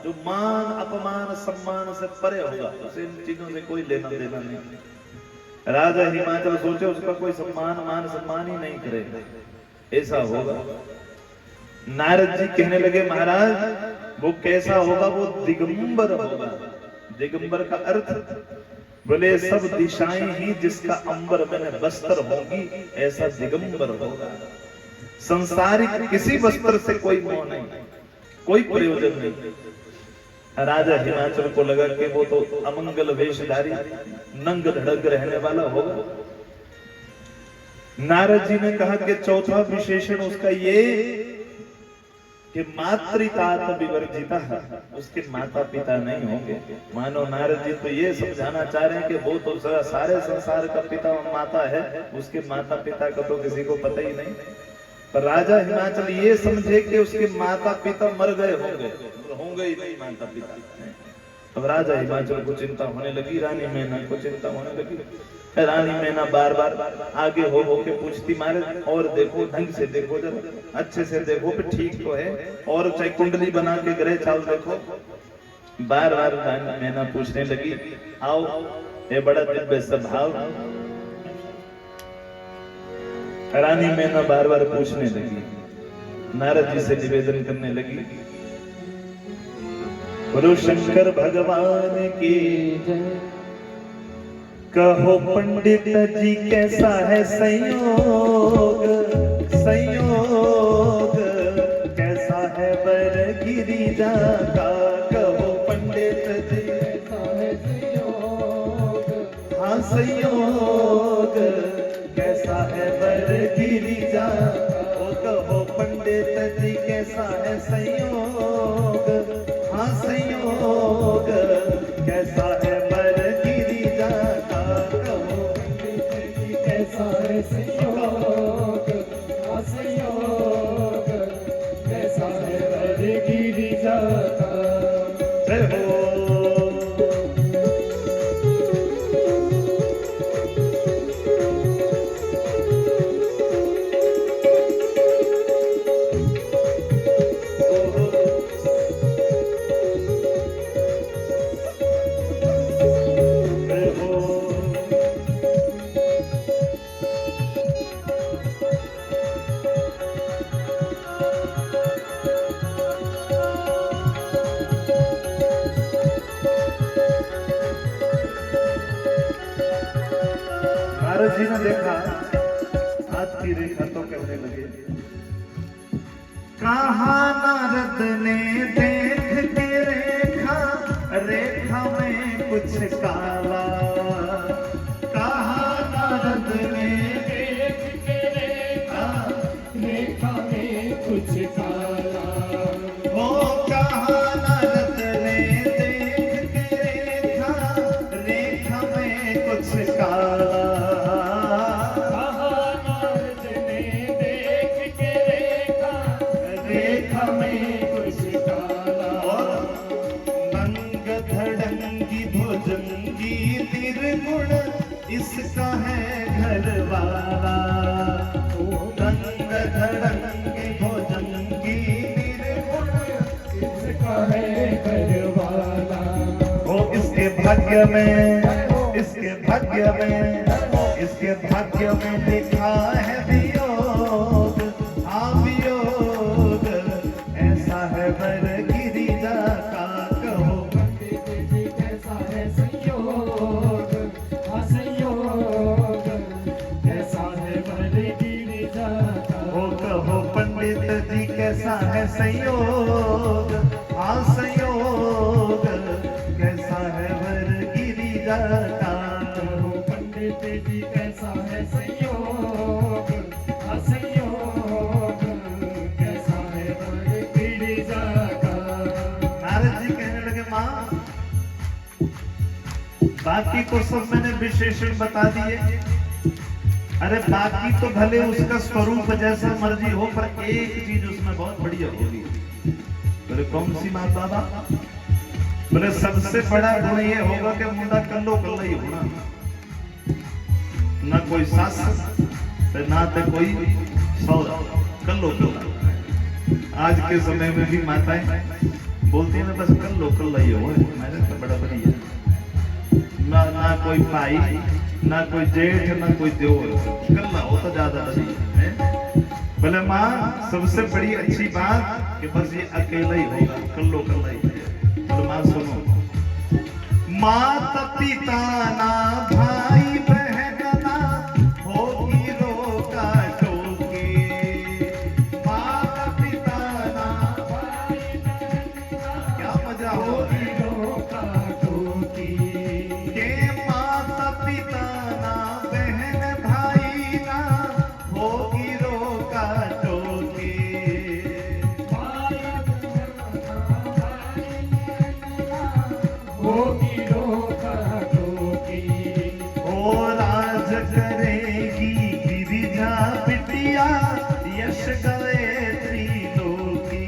जो मान अपमान सम्मान से परे होगा, उसे इन चीजों से कोई लेना देना नहीं। राजा हिमाचल सोचे उसका कोई सम्मान मान सम्मान ही नहीं करेगा, ऐसा होगा। नारद जी कहने लगे महाराज वो कैसा होगा? वो दिगंबर होगा। दिगंबर का अर्थ? बोले सब दिशाएं ही जिसका अंबर में बस्तर होगी, ऐसा दिगंबर होगा। संसारिक किसी वस्त्र से कोई मोह नहीं, कोई प्रयोजन नहीं। राजा हिमाचल को लगा कि वो तो अमंगल वेशधारी नंग धड़क रहने वाला होगा। नारद जी ने कहा कि चौथा विशेषण उसका ये कि मातृतात विवर्जिता, उसके माता पिता नहीं होंगे। मानो नारद जी तो ये समझाना चाह रहे हैं कि वो तो सारे संसार का पिता और माता है, उसके माता पिता का तो किसी को पता ही नहीं। पर राजा हिमाचल ये समझे कि उसके माता पिता मर गए होंगे ही नहीं माता पिता। अब राजा हिमाचल को चिंता होने लगी, रानी मैना को चिंता होने लगी। रानी मैना बार बार आगे हो के पूछती महाराज और देखो, ढंग से देखो, जरा अच्छे से देखो फिर ठीक तो है, और चाहे कुंडली बना के ग्रह चाल देखो। बार बार रानी मैना पूछने लगी, आओ ये बड़ा दिव्य स्वभाव। रानी मैना बार बार पूछने लगी, नारद जी से निवेदन करने लगी, बोलो शंकर भगवान की जय। कहो पंडित जी कैसा है संयोग, संयोग कैसा है वर गिरिजा का। कहो पंडित जी कैसा है संयोग, हाँ संयोग कैसा है वर गिरिजा का। कहो पंडित जी कैसा है संयोग, हाँ संयोग कैसा है वर गिरिजा का। कहो पंडित जी कैसा है संयोग, हाँ संयोग कैसा है वर गिरिजा का। जय हो। नारद जी ने देखा हाथ की रेखा तो कहने लगे, कहा नारद ने देख के रेखा, रेखा में कुछ काला। कहा नारद ने देख के रेखा, निर्गुण इसका है घर वाला। रंग धड़ंगी भोजंगी निर्गुण इसका है घर वाला। वो इसके भाग्य में, इसके भाग्य में, इसके भाग्य में लिखा है वियोग। हाँ वियोग ऐसा है वर गिरिजा का। कहो पंडित जी कैसा है संयोग, हाँ संयोग कैसा है वर गिरिजा का। वो कहो पंडित जी कैसा है संयोग। हाँ संयोग कैसा है वर गिरिजा का। पंडित जी कैसा है संयोग, हाँ संयोग कैसा है वर गिरिजा का। नारद जी कहने लगे माँ बाकी तो सब मैंने विशेषण बता दिए। अरे बाकी तो भले उसका स्वरूप जैसा मर्जी हो, पर एक चीज उसमें बहुत बढ़िया होगी। बोले कौन सी बात बाबा? बोले सबसे बड़ा गुण ये होगा कि मुंडा कल्लो कल्ला ही होना, ना कोई सास ना तो कोई सौदा, कल्लो कल्ला। आज के समय में भी माताएं बोलती है ना बस कल्लो कल्ला ही हो। मैंने तो बड़ा बढ़िया, ना कोई भाई, ना कोई जेठ, ना कोई देवर, कल्ला हो तो ज्यादा बढ़िया है। बोले माँ सबसे बड़ी अच्छी बात कि बस ये अकेला ही होगा, कल्लो कल्ला ही। बोले माँ सुनो, माता पिता ना भाई बहन ना होगी रोका टोकी। माता पिता ना भाई बहन ना क्या मजा हो होगी रोका टोकी। के माता पिता ना बहन भाई ना होगी रोका टोकी। होगी रोका टोकी। ओ राज करेगी गिरिजा बिटिया, यश गए त्रिलोकी।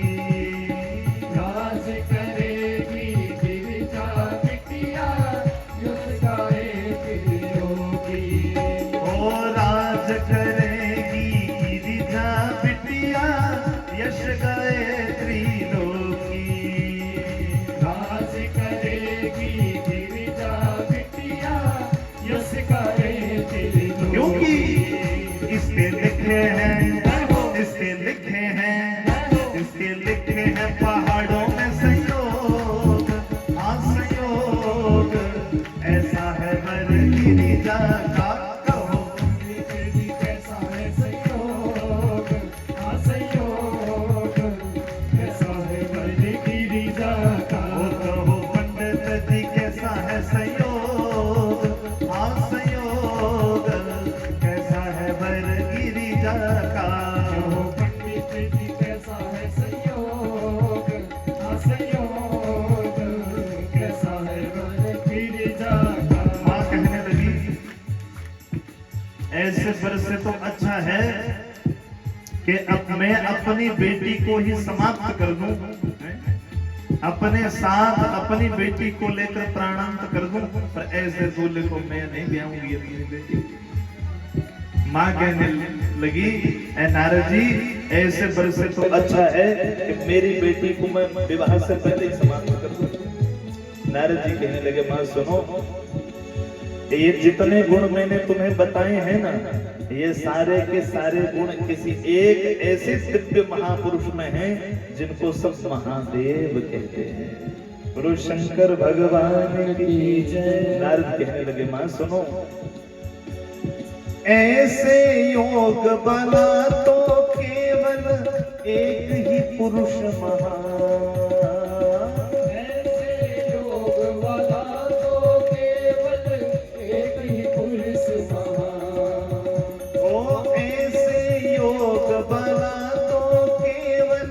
राज करेगी गिरिजा बिटिया, यश गाए त्रिलोकी। ओ राज करेगी गिरिजा बिटिया, यश गए त्रिलोकी। राज करेगी गिरिजा बिटिया, यश गाए त्रिलोकी। क्योंकि इसके लिखे हैं, इसके लिखे हैं, इसके लिखे हैं पहाड़ों में संयोग। हाँ संयोग ऐसा है वर गिरिजा का। कहो पंडित जी कैसा है संयोग, हाँ संयोग कैसा है वर गिरिजा का। ओ कहो पंडित जी कैसा है संयोग। हाँ संयोग कैसा है वर गिरिजा का। कहो पंडित जी कैसा है संयोग, हाँ संयोग कैसा है वर गिरिजा का। माँ कहने लगी ऐसे वर से तो अच्छा है कि अब मैं अपनी बेटी को ही समाप्त कर दूं, अपने साथ अपनी बेटी को लेकर प्राणांत कर दूं, पर ऐसे दूल्हे को मैं नहीं ब्याहूंगी अपनी बेटी। माँ कहने लगी ए नारद जी ऐसे वर से तो अच्छा है कि मेरी बेटी को मैं विवाह से पहले ही समाप्त कर दूं। नारद जी कहने लगे माँ सुनो, ये जितने गुण मैंने तुम्हें बताए हैं ना, ये सारे के सारे गुण किसी एक ऐसे दिव्य महापुरुष में हैं जिनको सब महादेव कहते हैं। गुरु शंकर भगवान की जय। नारद कहने लगे माँ सुनो, ऐसे योग बना तो केवल एक ही पुरुष महान। ऐसे योग वाला तो केवल एक ही पुरुष महान। ओ ऐसे योग बना तो केवल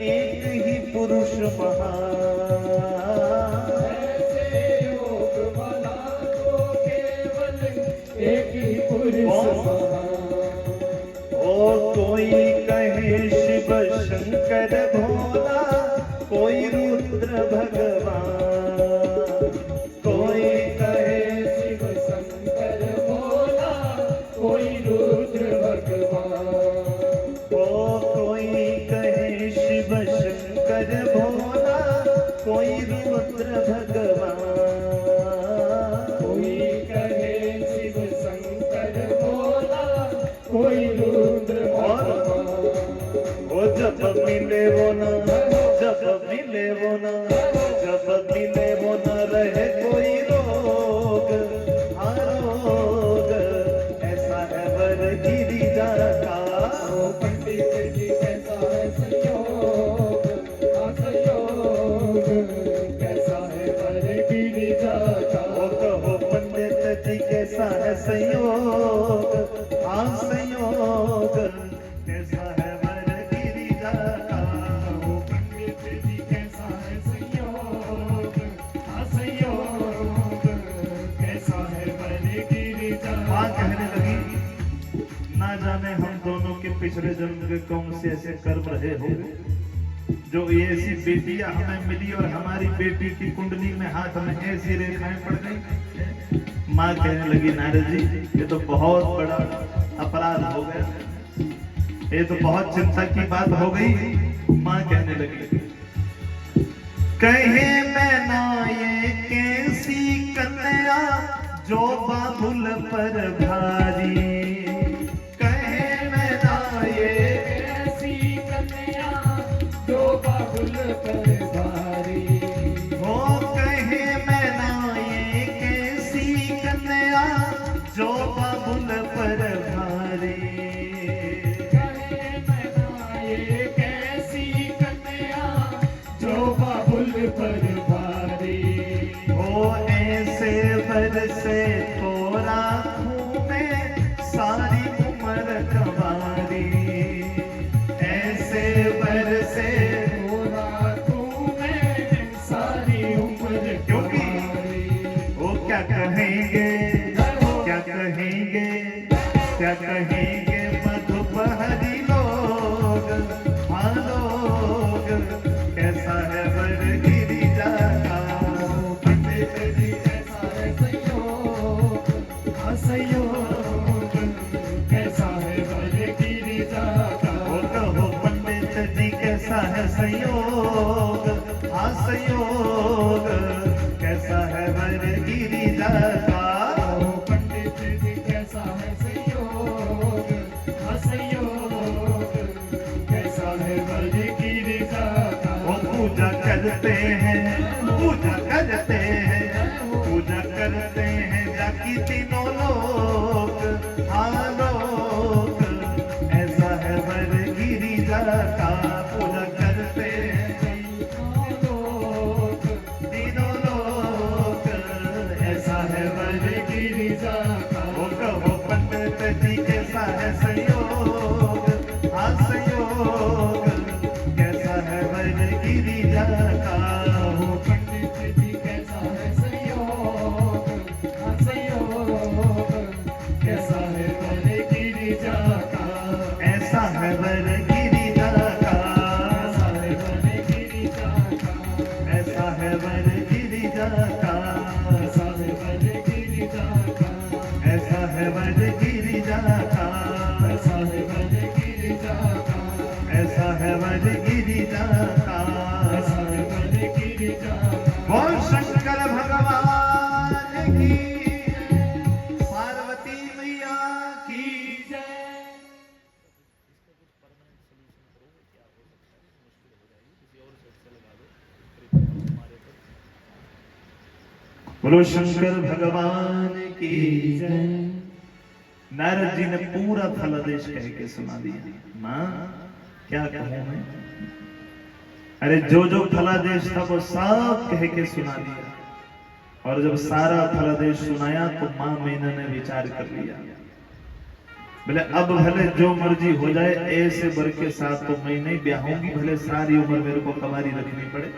एक ही पुरुष महान। ऐसे योग वाला तो केवल एक ही पुरुष महान। ओ कोई कहे शिव शंकर भोला, कोई रुद्र भगवान, कोई कहे शिव शंकर कोई रुद्र भगवान, ओ कोई कहे शिव शंकर भोला, कोई रुद्र भगवान, कोई कहे शिव शंकर भोला, कोई रुद्र भगवान। वो जब मिले वो न, जब मिले वो न, जब मिले वो न रहे कोई रोग, हाँ रोग, ऐसा है वर गिरिजा का। ओ पंडित जी कैसा है संयोग, हाँ संयोग, कैसा है वर गिरिजा का। वो कहो पंडित जी कैसा है संयोग, हाँ संयोग, कैसा है वर गिरिजा का। ओ पंडित जी कैसा है संयोग, हाँ संयोग, कैसा है वर गिरिजा माँ का। कहने लगी, ना जाने हम दोनों के पिछले जन्म के कौन से ऐसे कर्म रहे हो जो ये ऐसी बेटियां हमें मिली और हमारी बेटी की कुंडली में हाथ में ऐसी रेखाएं पड़ गई। माँ कहने लगी, नारद जी ये तो बहुत बड़ा अपराध हो गया, ये तो बहुत चिंता की बात हो गई। माँ कहने लगी, कहे मैं ना ये कैसी कन्या जो बाबुल पर भारी, कहे मैं ना ये, ऐसी कन्या जो बाबुल पर भारी, वो कहे मैं ना ये कैसी कन्या जो बाबुल पर भारी, कहे मैं ना ये कैसी कन्या जो बाबुल पर भारी। वो ऐसे बरसे तो राखूं मैं सारी उम्र कवारी, ऐसे बरसे तो राखूं मैं सारी उम्र क्योंकि तुम्हारी। वो क्या कहेंगे, क्या कहेंगे, क्या कहेंगे मधुबहरी लोग, हाँ लोग, कैसा है वर गिरिजा का। पंडित जी कैसा है संयोग, हाँ संयोग, कैसा है वर गिरिजा का। वो कहो पंडित जी कैसा है संयोग, हाँ संयोग, कैसा है वर गिरिजा का। ओ पंडित जी कैसा है संयोग, हाँ संयोग, कैसा है वर गिरिजा का। वो पूजा करते हैं, पूजा करते हैं, पूजा करते हैं जाकी तीनों लोग, हाँ लोग, ऐसा है वर गिरिजा का। पूजा करते हैं तीनों लोग, ऐसा है वर गिरिजा का। वो कहो पंडित जी कैसा है संयोग, हाँ संयोग, कैसा है वर गिरिजा का। ओ पंडित जी कैसा है संयोग, हाँ संयोग, कैसा है वर गिरिजा का। ऐसा है वर गिरिजा का, कैसा है वर गिरिजा का। ऐसा है वर गिरिजा का, कैसा है वर गिरिजा का। ऐसा है वर गिरिजा का, कैसा है वर गिरिजा का। ऐसा है वर गिरिजा का। कैसा है वर गिरिजा का। बोल शंकर भगवान की, पार्वती मैया की जय। बोलो शंकर भगवान की जय। नारद जी ने पूरा फलादेश कह के सुना दिया। मां क्या कहूं मैं, अरे जो जो फलादेश था वो सब कह के सुना दिया। और जब सारा फलादेश सुनाया तो मां मीना ने विचार कर लिया, बोले अब भले जो मर्जी हो जाए, ऐसे वर के साथ तो मैं नहीं ब्याहूंगी, भले सारी उम्र मेरे को कवारी रखनी पड़े।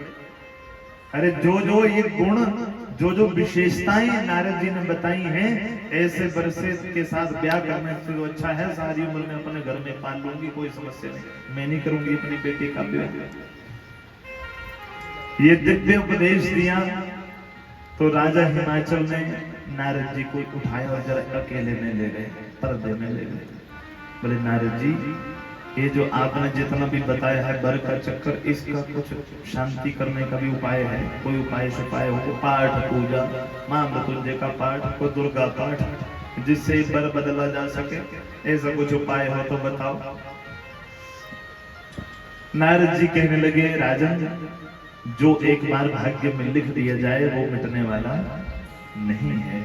अरे जो जो ये गुण, जो जो विशेषताएं नारद जी ने बताई हैं, ऐसे वर्षे के साथ ब्याह करने से तो अच्छा है सारी उम्र में अपने घर में पाल लूंगी, कोई समस्या नहीं, मैं नहीं करूंगी अपनी बेटी का ब्याह। ये दिव्य उपदेश दिया तो राजा हिमाचल ने नारद जी को उठाया और जरा अकेले में ले गए, पर्दे में ले गए। बोले नारद जी, ये जो आपने जितना भी बताया है बर का चक्कर, इसका कुछ शांति करने का भी उपाय है? कोई उपाय से पाए हो? पाठ पूजा, मां मृत्युंजय का पाठ, कोई दुर्गा पाठ, जिससे बर बदला जा सके, ऐसा कुछ उपाय हो तो बताओ। नारद जी कहने लगे, राजन, जो एक बार भाग्य में लिख दिया जाए वो मिटने वाला नहीं है,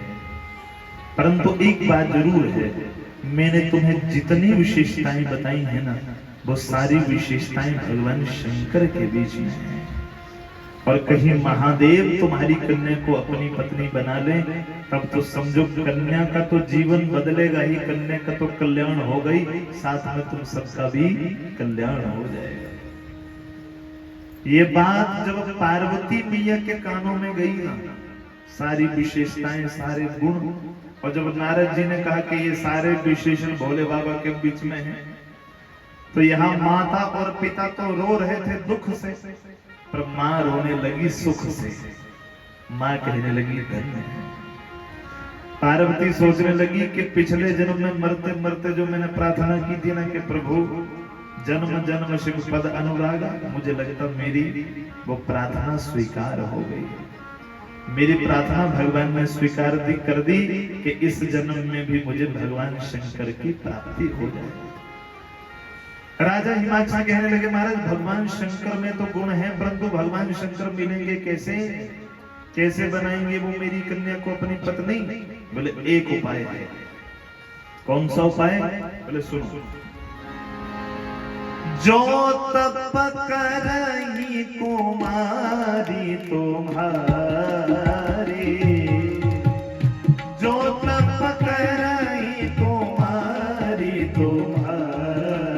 परंतु एक बात जरूर है, मैंने तुम्हें जितनी विशेषताएं बताई है ना, वो सारी विशेषताएं भगवान शंकर के बीच में है। और कहीं महादेव तुम्हारी कन्या को अपनी पत्नी बना ले, तब तो समझो कन्या का तो जीवन बदलेगा ही, कन्या का तो कल्याण हो गई, साथ में तुम सबका भी कल्याण हो जाएगा। ये बात जब पार्वती मैया के कानों में गई ना, सारी विशेषताएं, सारे गुण, और जब नारद जी ने कहा कि ये सारे विशेषण भोले बाबा के बीच में हैं, तो यहाँ माता और पिता तो रो रहे थे दुख से, पर माँ रोने लगी सुख से। माँ कहने लगी धन्य है। पार्वती सोचने लगी कि पिछले जन्म में मरते मरते जो मैंने प्रार्थना की थी ना कि प्रभु जन्म जन्म शिव पद अनुरागा, मुझे लगता मेरी वो प्रार्थना स्वीकार हो गई। मेरी प्रार्थना भगवान ने स्वीकार कर दी कि इस जन्म में भी मुझे भगवान शंकर की प्राप्ति हो जाए। राजा हिमाचल कहने लगे, महाराज भगवान शंकर में तो गुण है, परंतु भगवान शंकर मिलेंगे कैसे? कैसे बनाएंगे वो मेरी कन्या को अपनी पत्नी? बोले एक उपाय है। कौन सा उपाय? बोले सुनो। जो तप करही कुमारी तुम्हारी, जो तप करही कुमारी तुम्हारी,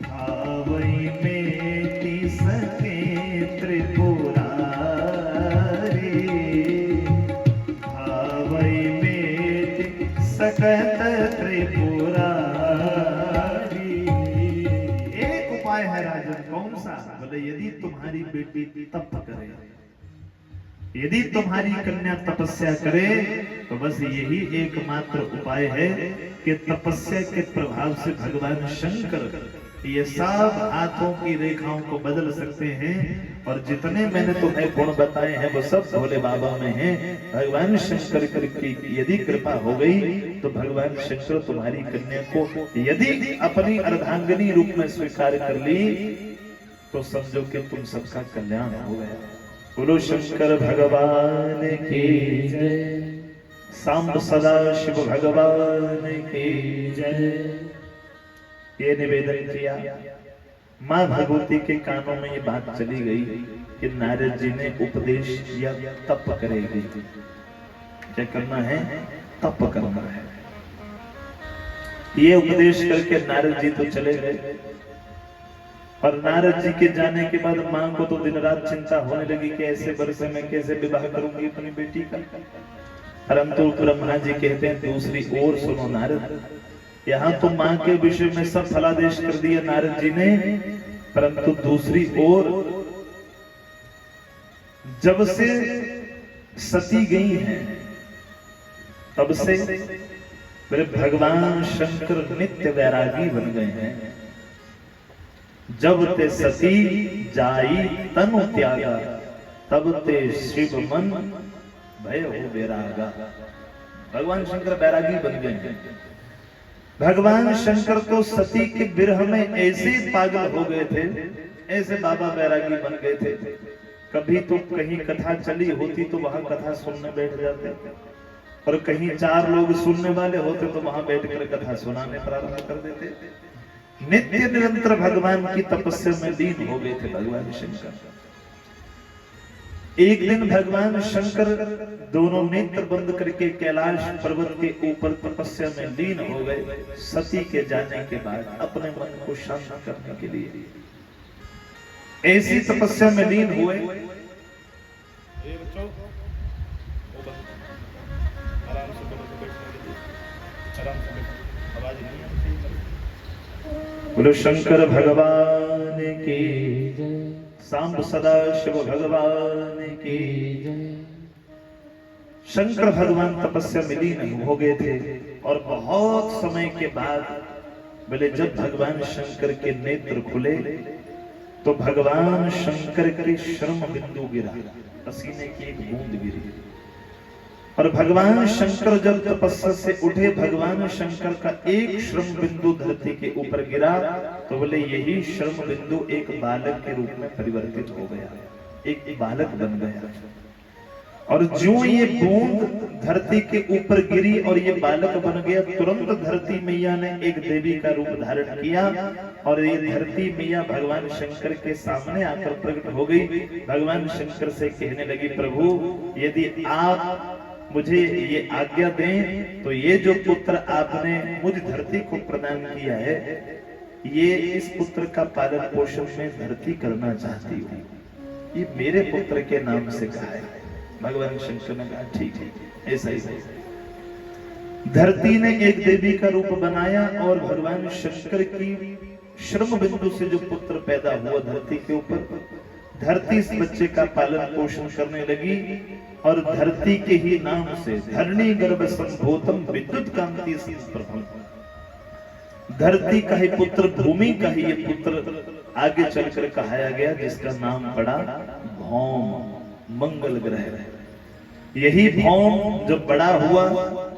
भावई मेटी सके त्रिपुरारी, भावई मेटी सकत त्रिपुरारी। एक उपाय है राजन, कौन सा? बोले यदि तुम्हारी बेटी तप करे, यदि तुम्हारी कन्या तपस्या करे, तो बस यही एकमात्र उपाय है कि तपस्या के प्रभाव से भगवान शंकर ये सब हाथों की रेखाओं को बदल सकते हैं। और जितने मैंने तुम्हें गुण बताए हैं वो सब भोले बाबा में हैं। भगवान शंकर की यदि कृपा हो गई तो भगवान शंकर तुम्हारी कन्या को यदि अपनी अर्धांगिनी रूप में स्वीकार कर ली तो समझो कि तुम सबका कल्याण हो गया। बोलो शंकर भगवान की जय, सांब सदा शिव भगवान की जय। ये निवेदन किया, मां भगवती के कानों में ये बात चली गई कि नारद जी ने उपदेश दिया तप करेगी। क्या करना है? तप करना है। ये उपदेश करके नारद जी तो चले गए। और नारद जी के जाने के बाद मां को तो दिन रात चिंता होने लगी कि ऐसे वर्षे में कैसे विवाह करूंगी अपनी बेटी का। परंतु ब्रह्मा जी कहते हैं दूसरी ओर सुनो नारद, यहाँ तो मां के विषय में सब फलादेश कर दिया नारद जी ने, परंतु दूसरी ओर जब से सती गई हैं तब से मेरे भगवान शंकर नित्य वैरागी बन गए हैं। जब ते सती जाई तनु त्यागा, तब ते शिव मन भय हो वैरागा। भगवान शंकर वैरागी बन गए हैं। भगवान शंकर तो सती के विरह में ऐसे पागल हो गए थे, ऐसे बाबा वैरागी बन गए थे। कभी तो कहीं कथा चली होती तो वहां कथा सुनने बैठ जाते, और कहीं 4 लोग सुनने वाले होते तो वहां बैठकर कथा सुनाने प्रारंभ कर देते। नित्य निरंतर भगवान की तपस्या में लीन हो गए थे भगवान शंकर। एक दिन भगवान शंकर दोनों नेत्र बंद करके कैलाश पर्वत के ऊपर तपस्या में लीन हो गए। सती के जाने के बाद अपने मन को शांत करने के लिए ऐसी तपस्या में लीन हुए। बोलो शंकर भगवान की जय, सांब सदा शिव भगवान की जय। शंकर भगवान तपस्या में लीन हो गए थे और बहुत समय के बाद बोले जब भगवान शंकर के नेत्र खुले तो भगवान शंकर के श्रम बिंदु गिरा, पसीने की एक बूंद गिरी। और भगवान शंकर जब तपस्या से उठे, भगवान शंकर का एक श्रम बिंदु धरती के ऊपर गिरा तो बोले यही श्रम बिंदु एक बालक के रूप में परिवर्तित हो गया, एक बालक बन गया। और जो ये बूंद धरती के ऊपर गिरी और ये बालक बन गया, तुरंत धरती मैया ने एक देवी का रूप धारण किया और ये धरती मैया भगवान शंकर के सामने आकर प्रकट हो गई। भगवान शंकर से कहने लगी, प्रभु यदि आप मुझे ये आज्ञा दें तो ये जो पुत्र आपने मुझ धरती को प्रदान किया है, ये इस पुत्र का पालन पोषण में धरती करना चाहती हूँ, ये मेरे पुत्र के नाम से कहा है। भगवान शंकर ने कहा ठीक है, ऐसा ही। धरती ने एक देवी का रूप बनाया और भगवान शंकर की श्रम बिंदु से जो पुत्र पैदा हुआ धरती के ऊपर, धरती इस बच्चे का पालन पोषण करने लगी और धरती के ही नाम से धरणी गर्भ संभूतम विद्युत कांति प्रभु, धरती का ही पुत्र, भूमि का ही ये पुत्र आगे चलकर कहाया गया, जिसका नाम पड़ा भौम, मंगल ग्रह। यही भौम जब बड़ा हुआ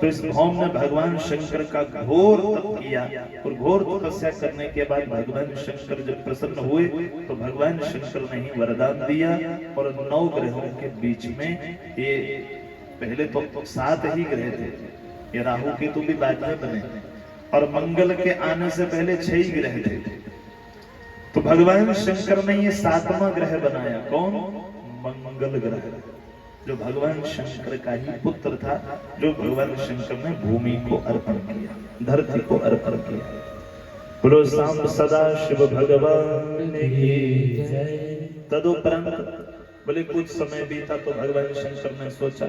तो इस भौम ने भगवान शंकर का घोर तप किया और घोर तपस्या करने के बाद भगवान शंकर जब प्रसन्न हुए तो भगवान शंकर ने ही वरदान दिया और 9 ग्रहों के बीच में, ये पहले तो 7 ही ग्रह थे, ये राहु केतु भी बाद में बने और मंगल के आने से पहले 6 ही ग्रह थे। तो भगवान शंकर ने ये 7वां ग्रह बनाया, कौन? मंगल ग्रह, जो भगवान शंकर का ही पुत्र था, जो भगवान शंकर ने भूमि को अर्पण किया, धरती को अर्पण किया। बोलो सांब सदा शिव भगवान की जय। तदुपरांत बोले कुछ समय बीता तो भगवान शंकर ने सोचा,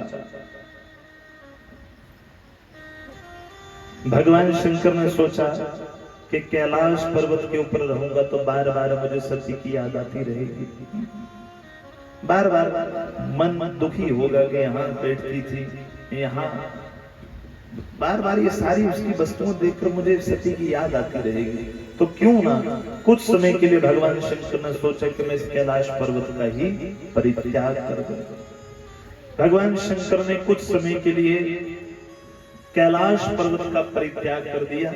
भगवान शंकर ने सोचा कि कैलाश पर्वत के ऊपर रहूंगा तो बार बार मुझे सती की याद आती रहेगी, बार बार मन दुखी होगा कि यहाँ बैठती थी, यहाँ बार बार ये सारी उसकी वस्तुएं देखकर मुझे सती की याद आती रहेगी। तो क्यों ना कुछ समय के लिए भगवान शंकर ने सोचा कि मैं इस कैलाश पर्वत का ही परित्याग कर दूं। भगवान शंकर ने कुछ समय के लिए कैलाश पर्वत का परित्याग कर दिया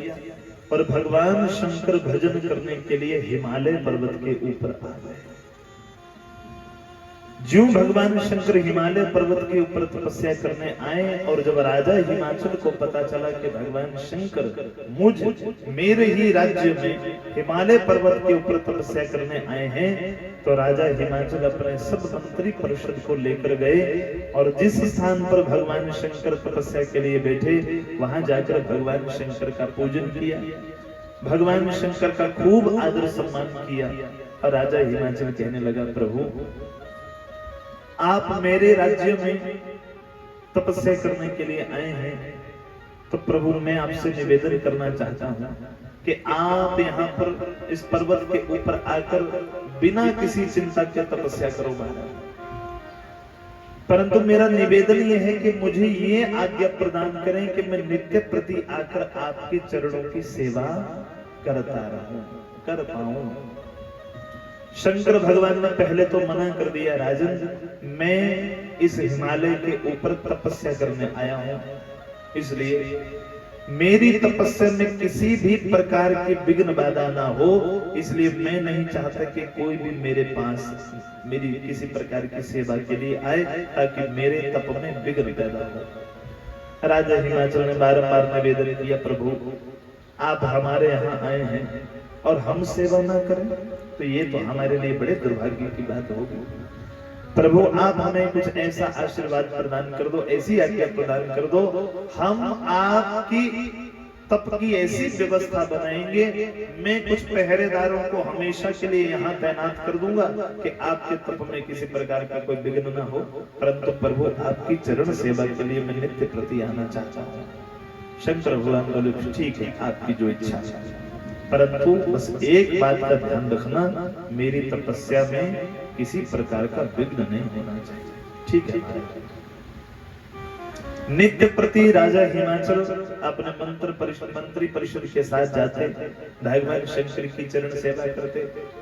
और भगवान शंकर भजन करने के लिए हिमालय पर्वत के ऊपर आ गए। जो भगवान शंकर हिमालय पर्वत के ऊपर तपस्या करने आए और जब राजा हिमाचल को पता चला कि भगवान शंकर मेरे ही राज्य में हिमालय पर्वत के ऊपर तपस्या करने आए हैं, तो राजा हिमाचल अपने सब मंत्री परिषद को लेकर गए और जिस स्थान पर भगवान शंकर तपस्या के लिए बैठे वहां जाकर भगवान शंकर का पूजन किया, भगवान शंकर का खूब आदर सम्मान किया। और राजा हिमाचल कहने लगा, प्रभु आप मेरे राज्य में तपस्या करने के लिए आए हैं, तो प्रभु मैं आपसे निवेदन करना चाहता हूं कि आप यहाँ पर इस पर्वत के ऊपर आकर बिना किसी चिंता के तपस्या करो महाराज, परंतु मेरा निवेदन यह है कि मुझे ये आज्ञा प्रदान करें कि मैं नित्य प्रति आकर आपके चरणों की सेवा करता रहूं, कर पाऊं। शंकर भगवान ने पहले तो मना कर दिया, राजन मैं इस हिमालय के ऊपर तपस्या करने आया हूं, इसलिए मेरी तपस्या में किसी भी प्रकार की विघ्न बाधा ना हो, इसलिए मैं नहीं चाहता कि कोई भी मेरे पास मेरी किसी प्रकार की सेवा के लिए आए ताकि मेरे तप में विघ्न पैदा हो। राजा हिमाचल ने बारंबार निवेदन किया, प्रभु आप हमारे यहाँ आए हैं और हम सेवा ना करें तो ये तो हमारे लिए बड़े दुर्भाग्य की बात होगी। प्रभु आप हमें कुछ ऐसा आशीर्वाद प्रदान कर दो, ऐसी आज्ञा प्रदान कर दो, हम आपकी तप की ऐसी व्यवस्था बनाएंगे, मैं कुछ पहरेदारों को हमेशा के लिए यहाँ तैनात कर दूंगा कि आपके तप में किसी प्रकार का कोई विघ्न न हो, परंतु प्रभु आपकी चरण सेवा के लिए मैं नित्य प्रति आना चाहता हूँ। शंकर भगवान बोले ठीक है आपकी जो इच्छा है, परंतु बस एक बात का ध्यान रखना, मेरी तपस्या में किसी प्रकार का विघ्न नहीं होना चाहिए, ठीक है। नित्य प्रति राजा हिमाचल अपने मंत्री परिषद के साथ जाते, भगवान शंकर की चरण सेवा करते,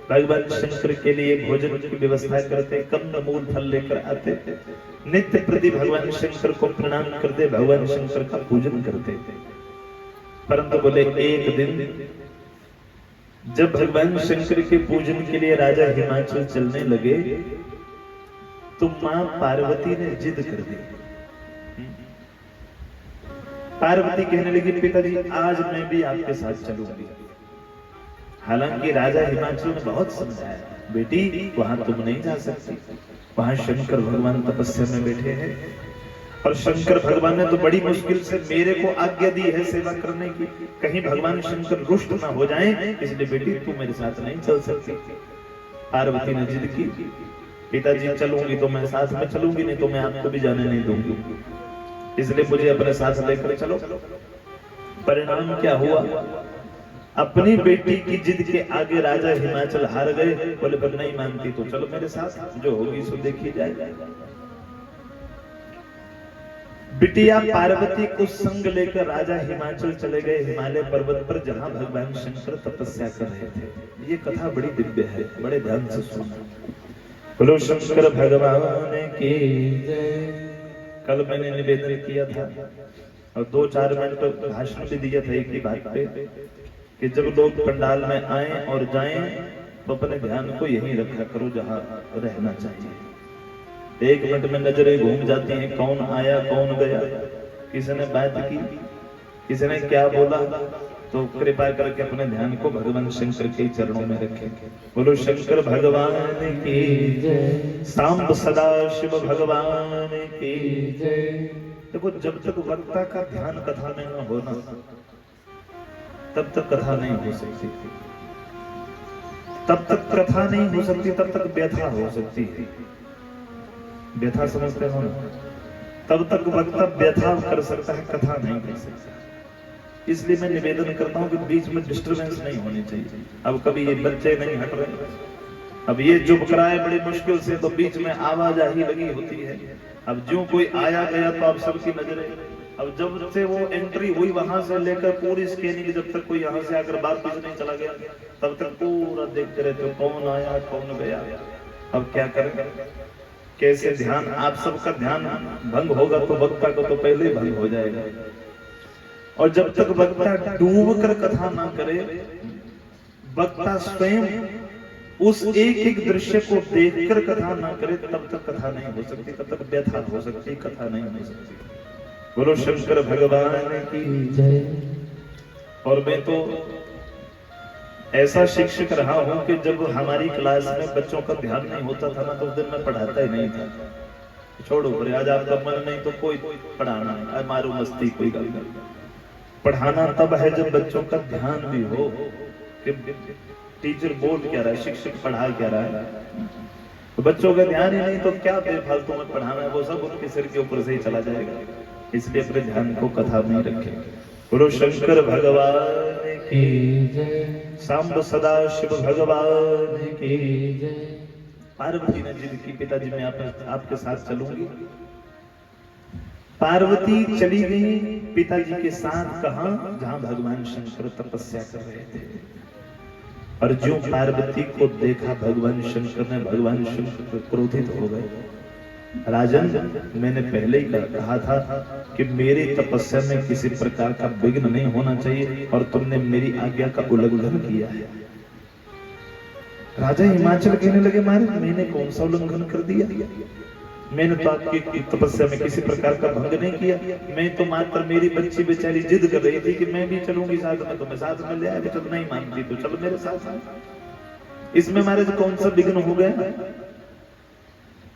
भगवान शंकर के लिए भोजन की व्यवस्था करते, कंद मूल फल लेकर आते, नित्य प्रति भगवान शंकर को प्रणाम करते, भगवान शंकर का पूजन करते। परंतु बोले एक दिन जब भगवान शंकर के पूजन के लिए राजा हिमाचल चलने लगे तो मां पार्वती ने जिद कर दी। पार्वती कहने लगी, पिताजी आज मैं भी आपके साथ चलूंगी। हालांकि राजा हिमाचल ने बहुत समझाया, बेटी वहां तुम नहीं जा सकती, वहां शंकर भगवान तपस्या में बैठे हैं और शंकर भगवान ने तो बड़ी मुश्किल से मेरे को आज्ञा दी है सेवा करने की, कहीं भगवान शंकर रुष्ट ना हो जाएं, इसलिए बेटी तू मेरे साथ नहीं चल सकती। पार्वती ने जिद की, पिताजी चलूंगी तो मैं साथ में चलूंगी, नहीं तो मैं आपको भी जाने नहीं दूंगी, इसलिए मुझे अपने साथ लेकर चलो। परिणाम क्या हुआ, अपनी बेटी की जिद के आगे राजा हिमाचल हार गए। बोले पर नहीं मानती तो चलो मेरे साथ, जो होगी सो देखी जाए। बिटिया पार्वती को संग लेकर राजा हिमाचल चले गए हिमालय पर्वत पर, जहां भगवान शंकर तपस्या कर रहे थे। ये कथा बड़ी दिव्य है, बड़े ध्यान से सुनना। बोलो शंकर भगवान की जय। कल मैंने निवेदन किया था और 2-4 मिनट भाषण भी दिया था एक ही बात पे कि जब लोग पंडाल में आए और जाएं तो अपने ध्यान को यहीं रखा करो जहां रहना चाहिए। 1 मिनट में नजरें घूम जाती हैं, कौन आया कौन गया, किसी ने बात की, किसी ने क्या बोला, तो कृपा करके अपने ध्यान को भगवान शंकर के चरणों में रखें। बोलो शंकर भगवान की जय, सांब सदा शिव भगवान की जय। देखो जब तक वक्ता का ध्यान कथा में न होना तब तक कथा नहीं हो सकती, तब तक कथा नहीं हो सकती, तब तक व्यथा हो सकती है। व्यथा समझते हो ना? तब तक वक्ता व्यथा कर सकता है, कथा नहीं कर सकता। इसलिए मैं निवेदन करता हूं कि बीच में डिस्टरबेंस नहीं होनी चाहिए। अब कभी ये बच्चे नहीं हट रहे, अब ये चुप कराए बड़ी मुश्किल से, तो बीच में आवाजाही लगी होती है। अब जो कोई आया गया तो आप सबकी नजरें, अब जब से वो एंट्री हुई वहां से लेकर पूरी स्कैनिंग, जब तक कोई यहाँ से आकर वापस नहीं चला गया तब तक पूरा देखते रहते कौन आया कौन गया। अब क्या करें, कैसे ध्यान, आप सबका ध्यान भंग होगा तो वक्ता को तो पहले ही भंग हो जाएगा। और जब तक वक्ता डूब कर कथा ना करे, वक्ता स्वयं उस एक एक दृश्य को देखकर कथा ना करे, तब तक कथा नहीं हो सकती, तब तक व्यथा हो सकती, कथा नहीं हो सकती। बोलो शंकर भगवान की जय। और मैं तो ऐसा शिक्षक रहा हूं कि जब हमारी क्लास में बच्चों का ध्यान नहीं होता था ना, तो उस दिन मैं पढ़ाता ही नहीं था। छोड़ो पर आज आपका मन नहीं तो कोई पढ़ाना है, मारो मस्ती, कोई गल नहीं। पढ़ाना तब है जब बच्चों का ध्यान भी हो कि टीचर बोल क्या रहा है, शिक्षक पढ़ा क्या रहा है। तो बच्चों का ध्यान ही नहीं तो क्या बेफालतू में पढ़ाना है, वो सब उनके सिर के ऊपर से ही चला जाएगा। इसलिए अपने ध्यान को कथा में रखें। बोलो शंकर भगवान की जय, सांब सदा शिव भगवान की जय। पार्वती ने जिद की, पिताजी मैं आपके साथ चलूंगी। पार्वती चली गई पिताजी के साथ, कहां, जहां भगवान शंकर तपस्या कर रहे थे। और जो पार्वती को देखा भगवान शंकर ने, भगवान शंकर क्रोधित हो गए। राजन, मैंने पहले ही कहा था कि मेरी तपस्या में किसी प्रकार का विघ्न नहीं होना चाहिए और तुमने मेरी आज्ञा का उल्लंघन किया है। राजा हिमाचल कहने लगे, महाराज मैंने कौन सा उल्लंघन कर दिया, मैंने तो आपकी तपस्या में किसी प्रकार का भंग नहीं किया। मैं तो मात्र, मेरी बच्ची बेचारी जिद कर रही थी कि मैं भी चलूंगी साथ में, तो मैं साथ में ले आया, तो नहीं मानती तो चलो मेरे साथ। इसमें महाराज कौन सा विघ्न हो गया।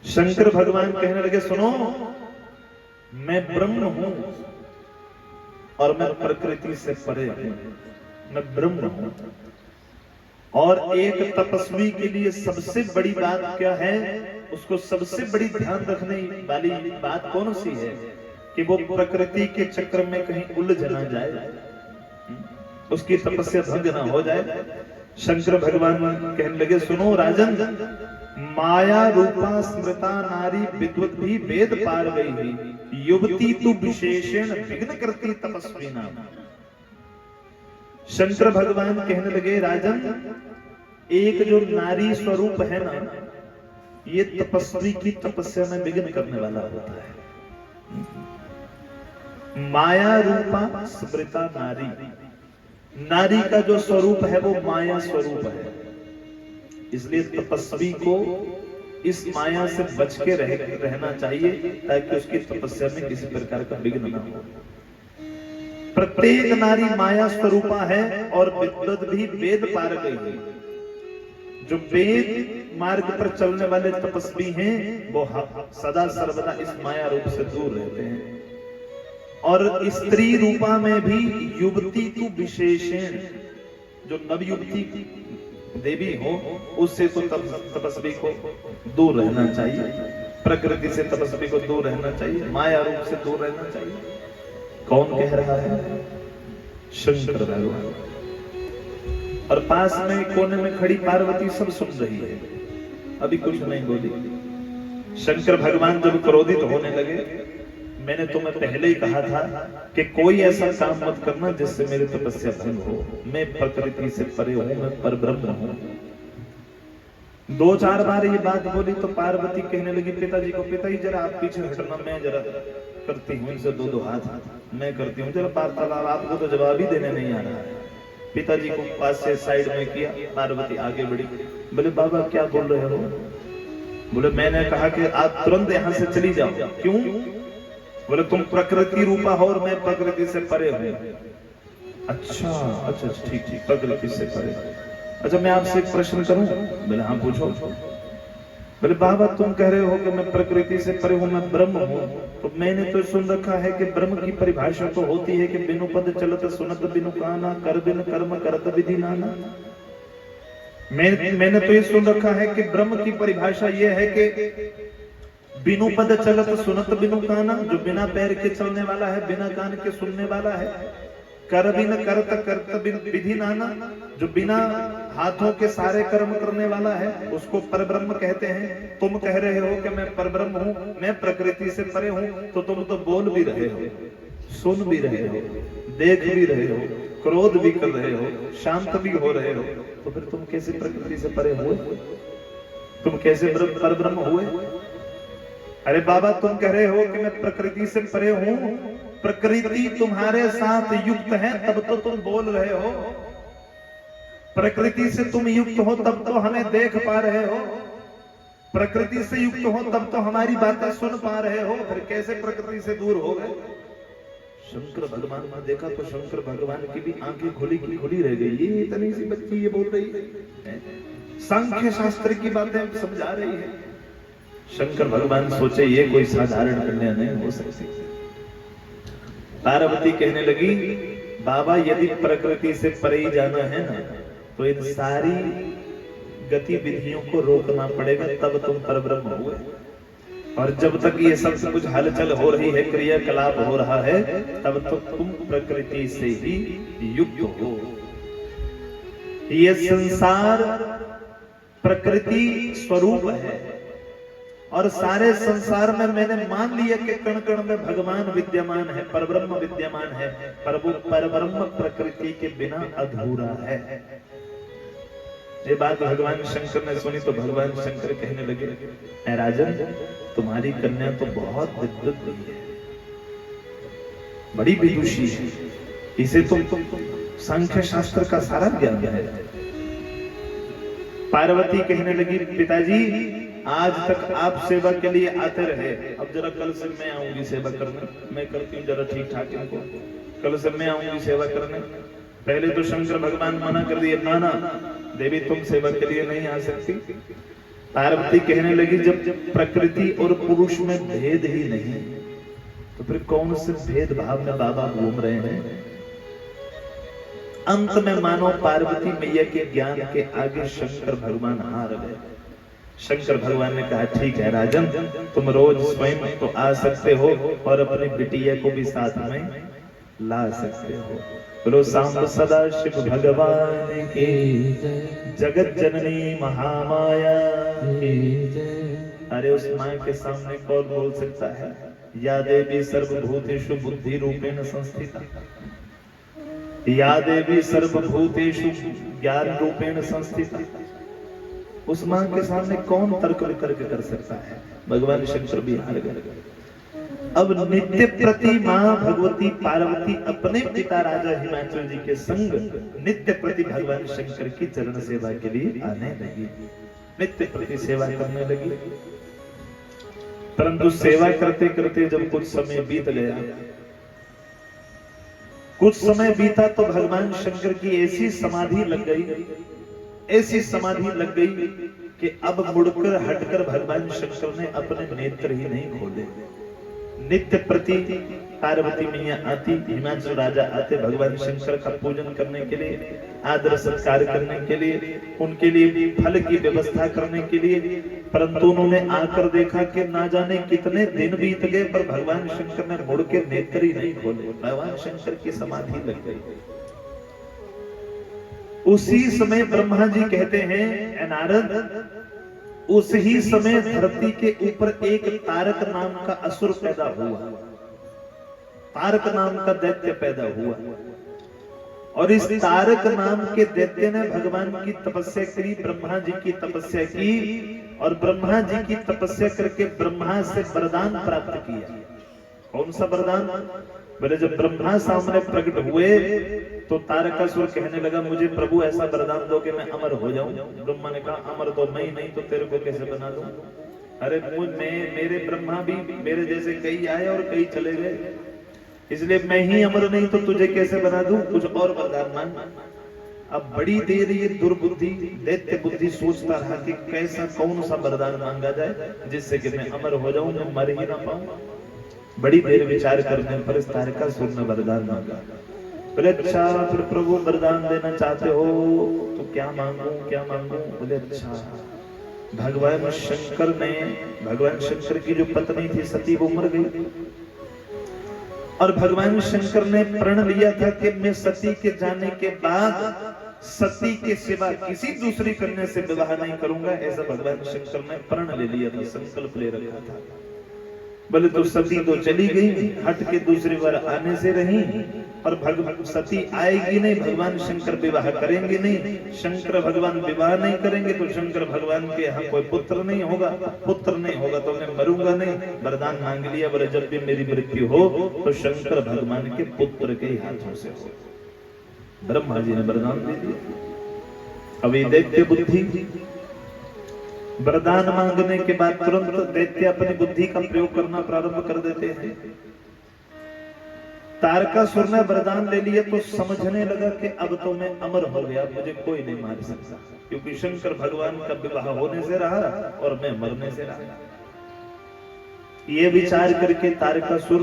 शंकर भगवान कहने लगे, सुनो, मैं ब्रह्म हूं और मैं प्रकृति से परे हूं, मैं ब्रह्म हूं। और एक तपस्वी के लिए सबसे बड़ी बात क्या है, उसको सबसे बड़ी ध्यान रखने वाली बात कौन सी है कि वो प्रकृति के चक्र में कहीं उलझ ना जाए, उसकी तपस्या भंग ना हो जाए। शंकर भगवान कहने लगे, सुनो राजन, माया रूपा स्मृता नारी विद्वत भी वेद पार गई, युवती तु विशेषण विघ्न करती तपस्वी नाम। शंकर भगवान कहने लगे राजन, एक जो नारी स्वरूप है ना, ये तपस्वी की तपस्या में विघ्न करने वाला होता है। माया रूपा स्मृता नारी, नारी का जो स्वरूप है वो माया स्वरूप है। इसलिए तपस्वी को इस माया से बच के रहना चाहिए ताकि उसकी तपस्या में किसी प्रकार का विघ्न न हो। प्रत्येक नारी माया स्वरूपा है और विद्वत भी वेद पार गई है। जो वेद मार्ग पर चलने वाले तपस्वी हैं वो सदा सर्वदा इस माया रूप से दूर रहते हैं। और स्त्री रूपा में भी युवती तु विशेषण, जो नव युवती देवी हो उससे तो तपस्वी को दूर रहना चाहिए, प्रकृति से तपस्वी को दूर रहना चाहिए, माया रूप से दूर रहना चाहिए। कौन कह रहा है? शंकर भगवान। और पास में कोने में खड़ी पार्वती सब सुन रही है, अभी कुछ नहीं बोली। शंकर भगवान जब क्रोधित होने लगे, मैंने तुम्हें पहले ही कहा था कि कोई ऐसा काम मत करना जिससे मेरी तपस्या भंग हो। मैं प्रकृति से परे हूं, मैं परब्रह्म हूं। 2-4 बार ये बात बोली तो पार्वती कहने लगी पिताजी को, पिताजी जरा आप पीछे हटना, मैं जरा करती हूँ इनसे 2-2 हाथ मैं करती हूँ, जरा वार्तालाप। आपको तो जवाब ही देने नहीं आ रहा है। पिताजी को पास से साइड में किया, पार्वती आगे बढ़ी। बोले बाबा क्या बोल रहे हो? बोले मैंने कहा कि आप तुरंत यहाँ से चली जाओ। क्यों? बोले तुम प्रकृति रूपा हो और मैं प्रकृति से परे हूं। अच्छा अच्छा ठीक ठीक, प्रकृति से परे। अच्छा मैं आपसे एक प्रश्न करूं? बोले हाँ पूछो। बोले बाबा तुम कह रहे हो कि मैं प्रकृति से परे हूं, मैं ब्रह्म हूं, तो मैंने तो सुन रखा है कि ब्रह्म की परिभाषा तो होती है कि बिनु पद चलत सुनत बिनु काना, कर बिन कर्म करत विधि नाना। मैंने तो ये सुन रखा है कि ब्रह्म की परिभाषा ये है कि बिनु पद चलत सुनत बिनु काना, जो बिना पैर के चलने वाला है, बिना कान के सुनने वाला है। कर बिन करत करत बिन विधि नाना, जो बिना हाथों के सारे कर्म करने वाला है उसको परब्रह्म कहते हैं। तुम कह रहे हो कि मैं परब्रह्म हूँ, मैं प्रकृति से परे हूँ, तो तुम तो बोल भी रहे हो, सुन भी रहे हो, देख भी रहे हो, क्रोध भी कर रहे हो, शांत भी हो रहे हो, तो फिर तुम कैसे प्रकृति से परे हुए? तुम कैसे परब्रह्म हुए? अरे बाबा तुम कह रहे हो कि मैं प्रकृति से परे हूं, प्रकृति तुम्हारे साथ युक्त है तब तो तुम बोल रहे हो। प्रकृति से तुम युक्त हो तब तो हमें देख पा रहे हो, प्रकृति से युक्त हो तब तो हमारी बातें सुन पा रहे हो, फिर कैसे प्रकृति से दूर हो गए? शंकर भगवान ने देखा तो शंकर भगवान की भी आंखें खुली की खुली रह गई। ये इतनी सी बच्ची ये बोल रही है, सांख्य शास्त्र की बातें समझा रही है। शंकर भगवान सोचे ये कोई साधारण कन्या नहीं हो सकती। पार्वती कहने लगी बाबा यदि प्रकृति से परे ही जाना है ना तो इन सारी गतिविधियों को रोकना पड़ेगा, तब तुम परब्रह्म हुए। और जब तक ये सब कुछ हलचल हो रही है, क्रियाकलाप हो रहा है, तब तक तुम प्रकृति से ही युक्त हो। ये संसार प्रकृति स्वरूप है और सारे संसार में मैंने मान लिया कि कण कण में भगवान विद्यमान है, परब्रह्म विद्यमान है, पर वो परब्रह्म प्रकृति के बिना अधूरा है। ये बात भगवान शंकर ने सुनी तो भगवान शंकर कहने लगे, ऐ राजन तुम्हारी कन्या तो बहुत विद्वत है, बड़ी विदुषी है, इसे तुम सांख्य शास्त्र का सारा ज्ञान है। पार्वती कहने लगी पिताजी आज तक आप सेवा के लिए आते रहे, अब जरा कल से मैं आऊंगी सेवा करने, मैं करती हूँ जरा ठीक ठाक इनको, कल से मैं आऊंगी सेवा करने। पहले तो शंकर भगवान मना कर दिए, ना ना देवी तुम सेवा के लिए नहीं आ सकती। पार्वती कहने लगी जब प्रकृति और पुरुष में भेद ही नहीं तो फिर कौन से भेदभाव में बाबा घूम रहे हैं। अंत में मानो पार्वती मैया के ज्ञान के आगे शंकर भगवान हार गए। शंकर भगवान ने कहा ठीक है राजन, तुम रोज स्वयं तो आ सकते हो और अपनी बिटिया को भी साथ में ला सकते हो। बोलो सांब सदा शिव भगवान की जगत जननी महामाया की। अरे उस माँ के सामने कौन बोल सकता है या देवी सर्वभूतेषु बुद्धि रूपेण संस्थिता, या देवी सर्वभूतेषु ज्ञान रूपेण संस्थिता। उस मां के सामने कौन तर्क वितर्क कर सकता है? भगवान शंकर भी हार गए। अब नित्य प्रति मां भगवती पार्वती अपने पिता राजा हिमाचल जी के संग नित्य प्रति भगवान शंकर की चरण सेवा के लिए आने लगी, नित्य प्रति सेवा करने लगी। परंतु सेवा करते करते जब कुछ समय बीत गया, कुछ समय बीता तो भगवान शंकर की ऐसी समाधि लग गई, ऐसी समाधि लग गई कि अब मुड़कर हटकर भगवान शंकर ने अपने नेत्र ही नहीं खोले। नित्य प्रति पार्वती मैया आती, हिमाचल राजा आते भगवान शंकर का पूजन करने के लिए, आदर सत्कार करने के लिए, उनके लिए फल की व्यवस्था करने के लिए। परंतु उन्होंने आकर देखा कि ना जाने कितने दिन बीत गए पर भगवान शंकर ने मुड़ के नेत्र ही नहीं खोले। भगवान शंकर की समाधि लग गई। उसी समय ब्रह्मा जी कहते हैं, नारद, उस ही समय धरती के ऊपर एक तारक नाम का असुर पैदा हुआ, तारक नाम का दैत्य पैदा हुआ। और इस तारक नाम के दैत्य ने भगवान की तपस्या करी, ब्रह्मा जी की तपस्या की, और ब्रह्मा जी की तपस्या करके ब्रह्मा से वरदान प्राप्त किया। कौन सा वरदान? बोले जब ब्रह्मा सामने प्रकट हुए तो तारकासुर कहने लगा, मुझे प्रभु ऐसा वरदान दो कि मैं अमर हो जाऊं। ब्रह्मा ने कहा, अमर तो मैं ही नहीं तो तेरे को कैसे बना दूं? अरे मेरे ब्रह्मा भी मेरे जैसे कई आए और कई चले गए, इसलिए मैं ही अमर नहीं तो तुझे कैसे बना दूं? कुछ और वरदान मांग। अब बड़ी देर ये दुर्बुद्धि दैत्य बुद्धि सोचता रहा कि कैसा कौन सा वरदान मांगा जाए जिससे कि मैं अमर हो जाऊं, मैं मर ही ना पाऊं। बड़ी देर विचार करने पर इस तारकासुर ने वरदान मांगा। बोले अच्छा, फिर प्रभु वरदान देना चाहते हो तो क्या मांगूं, क्या मांगूं? बोले अच्छा, भगवान शंकर की जो पत्नी थी सती, वो मर गई, और भगवान शंकर ने प्रण लिया था कि मैं सती के जाने के बाद सती के सिवा किसी दूसरी कन्या से विवाह नहीं करूंगा। ऐसा भगवान शंकर ने प्रण ले लिया था, संकल्प ले रखा था। बोले तो सती तो चली गई, हट के दूसरी बार आने से रही, और भगवान सती आएगी नहीं, भगवान शंकर विवाह करेंगे नहीं। शंकर भगवान विवाह नहीं करेंगे तो शंकर भगवान के यहाँ कोई पुत्र नहीं होगा, पुत्र नहीं होगा तो मैं मरूंगा नहीं। वरदान मांग लिया, बोले जब भी मेरी मृत्यु हो तो शंकर भगवान के पुत्र के हाथों से हो। ब्रह्मा जी ने वरदान दे दिया। अब ये दैत्य बुद्धि, वरदान मांगने के बाद तुरंत दैत्य अपनी बुद्धि का प्रयोग करना प्रारंभ कर देते हैं। तारकासुर ने वरदान ले लिया तो समझने लगा कि अब तो मैं अमर हो गया, मुझे कोई नहीं मार सकता, क्योंकि शंकर भगवान का विवाह होने से रहा और मैं मरने से रहा। ये विचार करके तारकासुर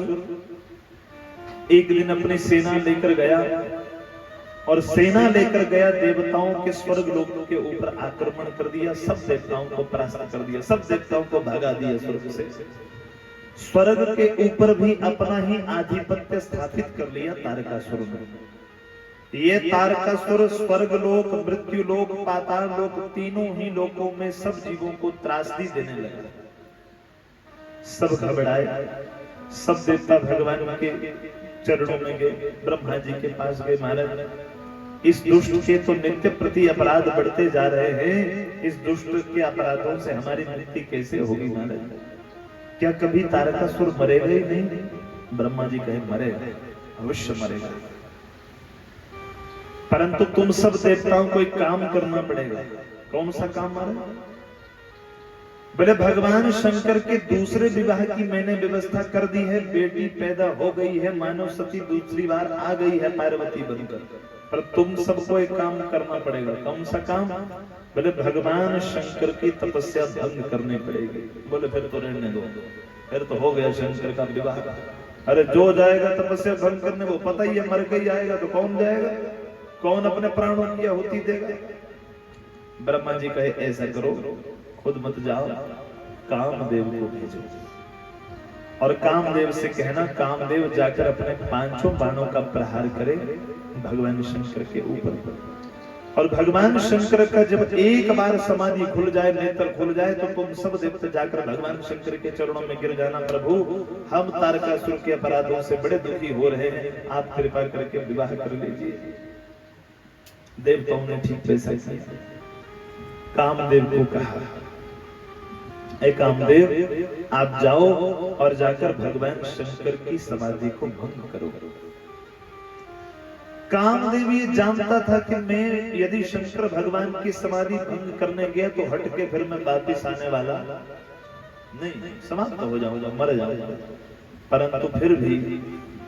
एक दिन अपनी सेना लेकर गया, और सेना लेकर गया देवताओं के स्वर्ग लोकों के ऊपर आक्रमण कर दिया, सब देवताओं को परास्त कर दिया, सब देवताओं को भगा दिया स्वर्ग से। स्वर्ग के ऊपर भी अपना ही आधिपत्य स्थापित कर लिया तारकासुर ने। ये तारकासुर स्वर्ग लोक, मृत्यु लोक, पाताल लोक, तीनों ही लोकों में सब जीवों को त्रासदी देने लगा। सब घबराए, सब देवता भगवान के चरणों में गए, ब्रह्मा जी के पास गए, महाराज इस दुष्ट के तो नित्य प्रति अपराध बढ़ते जा रहे हैं, इस दुष्ट के अपराधों से हमारी मृत्यु कैसे होगी महाराज? क्या कभी तारकासुर मरेगा ही नहीं? ब्रह्मा जी कहे मरेगा, अवश्य मरेगा, परंतु तुम सब देवताओं को एक काम करना पड़ेगा। कौन सा काम महाराज? बोले भगवान शंकर के दूसरे विवाह की मैंने व्यवस्था कर दी है, बेटी पैदा हो गई है, मानव सती दूसरी बार आ गई है पार्वती बनकर, पर तुम सबको एक काम करना पड़ेगा। कौन सा काम? बोले भगवान शंकर की तपस्या भंग करनी पड़ेगी। बोले फिर तो रहने दो, फिर तो हो गया शंकर का विवाह। अरे जो जाएगा तपस्या भंग करने, वो पता ही है मर के ही आएगा, तो कौन जाएगा? कौन अपने प्राणों की आहुति देगा? ब्रह्मा जी कहे ऐसा करो, खुद मत जाओ, कामदेव को भेजो, और कामदेव से कहना कामदेव जाकर अपने 5 बाणों का प्रहार करे भगवान शंकर के ऊपर। और भगवान शंकर का जब एक बार समाधि खुल जाए, नेत्र खुल जाए, तो तुम सब देवता जाकर भगवान शंकर के चरणों में गिर जाना, प्रभु हम तारकासुर के अपराधों से बड़े दुखी हो रहे हैं, आप कृपा करके विवाह कर लीजिए। देवताओं ने ठीक वैसा किया। कामदेव को कहा, ऐ कामदेव आप जाओ और जाकर भगवान शंकर की समाधि को भंग करो। कामदेव ये जानता था कि मैं यदि शंकर भगवान की समाधि भंग करने गया तो हट के फिर मैं वापिस आने वाला नहीं, समाप्त हो जाऊंगा, मर जाऊंगा। परंतु फिर भी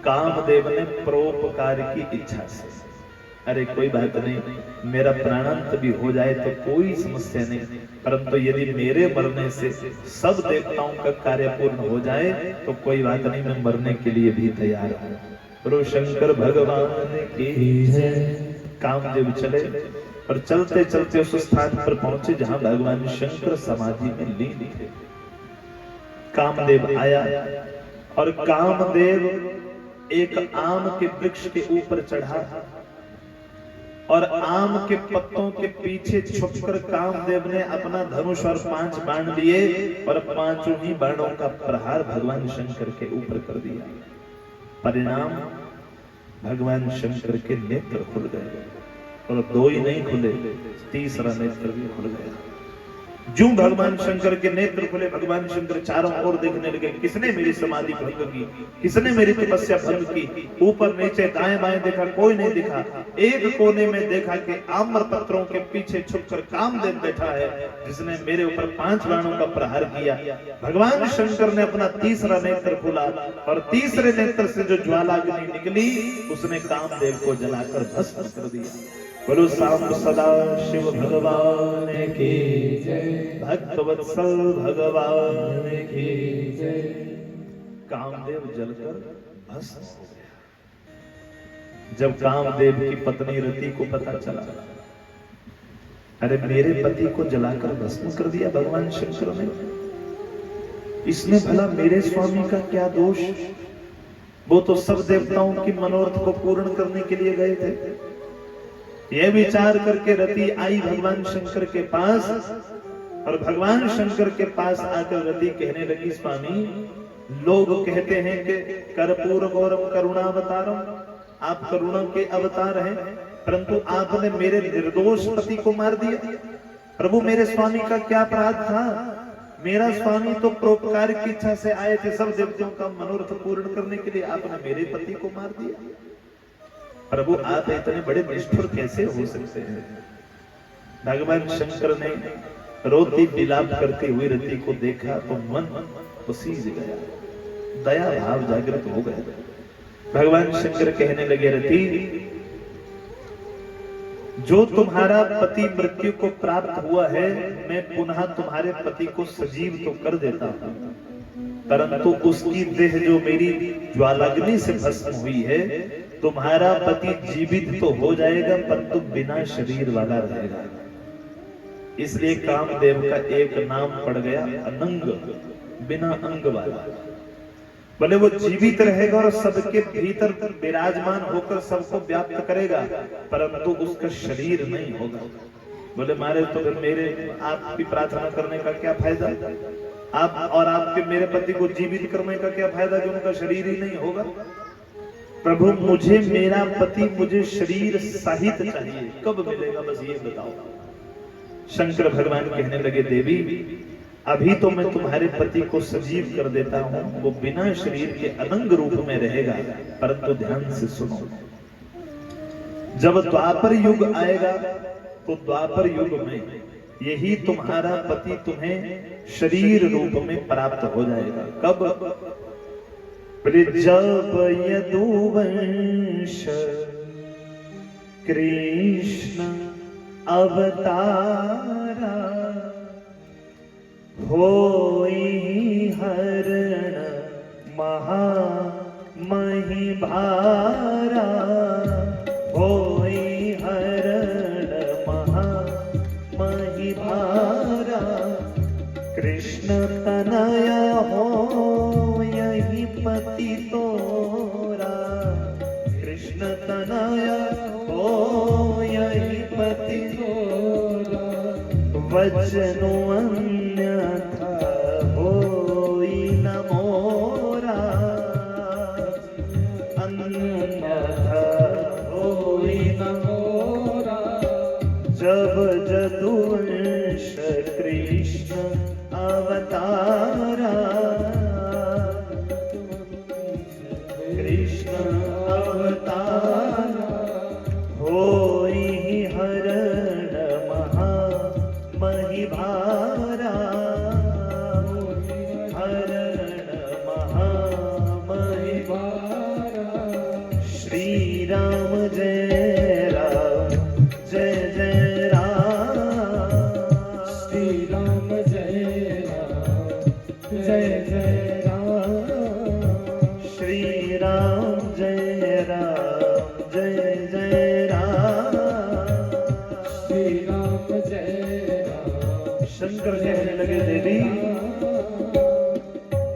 कामदेव ने परोपकार की इच्छा से, अरे कोई बात नहीं, मेरा प्राणांत भी हो जाए तो कोई समस्या नहीं, परंतु यदि मेरे मरने से सब देवताओं का कार्य पूर्ण हो जाए तो कोई बात नहीं, मैं मरने के लिए भी तैयार हूं। प्रभु शंकर भगवान की जय। कामदेव चले और चलते चलते उस स्थान पर पहुंचे जहां भगवान शंकर समाधि में लीन थे। कामदेव आया और कामदेव एक आम के वृक्ष के ऊपर चढ़ा और आम के पत्तों के पीछे छुपकर कामदेव ने अपना धनुष और 5 बाण लिए और 5 ही बाणों का प्रहार भगवान शंकर के ऊपर कर दिया। परिणाम भगवान शंकर के नेत्र खुल गए और 2 ही नहीं खुले, तीसरा नेत्र भी खुल गया। जो भगवान शंकर के नेत्र खुले, भगवान शंकर चारों ओर देखने लगे, किसने मेरी समाधि भंग की, किसने मेरी तपस्या भंग की। ऊपर नीचे दाएं बाएं देखा, कोई नहीं दिखा। एक कोने में देखा कि आम्र पत्रों के पीछे छुपकर कामदेव बैठा है, जिसने मेरे ऊपर 5 बाणों का प्रहार किया। भगवान शंकर ने अपना तीसरा नेत्र खोला और तीसरे नेत्र से जो ज्वालाग्नि निकली उसने कामदेव को जलाकर भस्म कर दिया। बोलो सांब सदा शिव भगवान की जय, भक्तवत्सल भगवान की जय। कामदेव जलकर भस्म हो गया। जब कामदेव की पत्नी रति को पता चला, अरे मेरे पति को जलाकर भस्म कर दिया भगवान शंकर ने, इसमें भला मेरे स्वामी का क्या दोष? वो तो सब देवताओं की मनोरथ को पूर्ण करने के लिए गए थे। यह विचार करके रति आई भगवान शंकर के पास और भगवान शंकर के पास आकर रति कहने लगी, स्वामी लोग कहते हैं कि कर्पूर गौरव करुणावतारम, आप करुणा के अवतार हैं, परंतु आपने मेरे निर्दोष पति को मार दिया। प्रभु मेरे स्वामी का क्या अपराध था? मेरा स्वामी तो परोपकार की इच्छा से आए थे सब देवताओं का मनोरथ पूर्ण करने के लिए, आपने मेरे पति को मार दिया। प्रभु आप इतने बड़े निष्ठुर कैसे हो सकते हैं? भगवान शंकर ने रोती विलाप करती हुई रति को देखा तो मन उसीज गया, दया भाव जागृत हो गया। भगवान शंकर कहने लगे, रति जो तुम्हारा पति मृत्यु को प्राप्त हुआ है, मैं पुनः तुम्हारे पति को सजीव तो कर देता हूं, परंतु उसकी देह जो मेरी ज्वालाग्नि से भस्म हुई है, तुम्हारा पति जीवित तो हो जाएगा परंतु बिना शरीर वाला रहेगा। इसलिए कामदेव का एक नाम पड़ गया अनंग, बिना अंग वाला। बोले वो जीवित रहेगा और सबके भीतर विराजमान होकर सबको व्याप्त करेगा, परंतु उसका शरीर नहीं होगा। बोले मारे तो फिर मेरे आपकी प्रार्थना करने का क्या फायदा? आप और आपके मेरे पति को जीवित करने का क्या फायदा जो उनका शरीर ही नहीं होगा? प्रभु मुझे मेरा पति मुझे शरीर सहित चाहिए, कब मिलेगा बस ये बताओ। शंकर भगवान कहने लगे, देवी अभी तो मैं तुम्हारे पति को सजीव कर देता हूं, वो बिना शरीर के अनंग रूप में रहेगा, परंतु ध्यान से सुनो, जब द्वापर युग आएगा तो द्वापर युग में यही तुम्हारा पति तुम्हें शरीर रूप में प्राप्त हो जाएगा। कब? जब यदुवंश कृष्ण अवतारा, होई हरण महामहि भारा, होई हरण महामहि भारा, कृष्ण तनया हो यही पति तोरा, कृष्ण तनया नया हो यही पति वचनो अन्यथा होई न मोरा अन्यथा होई न मोरा जब जदुवंश कृष्ण अवतारा कृष्ण अवतारा होई हरण महा महिभारा हरण महा महिभारा श्री राम जय राम जय जय राम श्री राम जय राम जय जय राम श्री राम जय राम जय जय राम श्री राम जय राम। शंकर कहने लगे देवी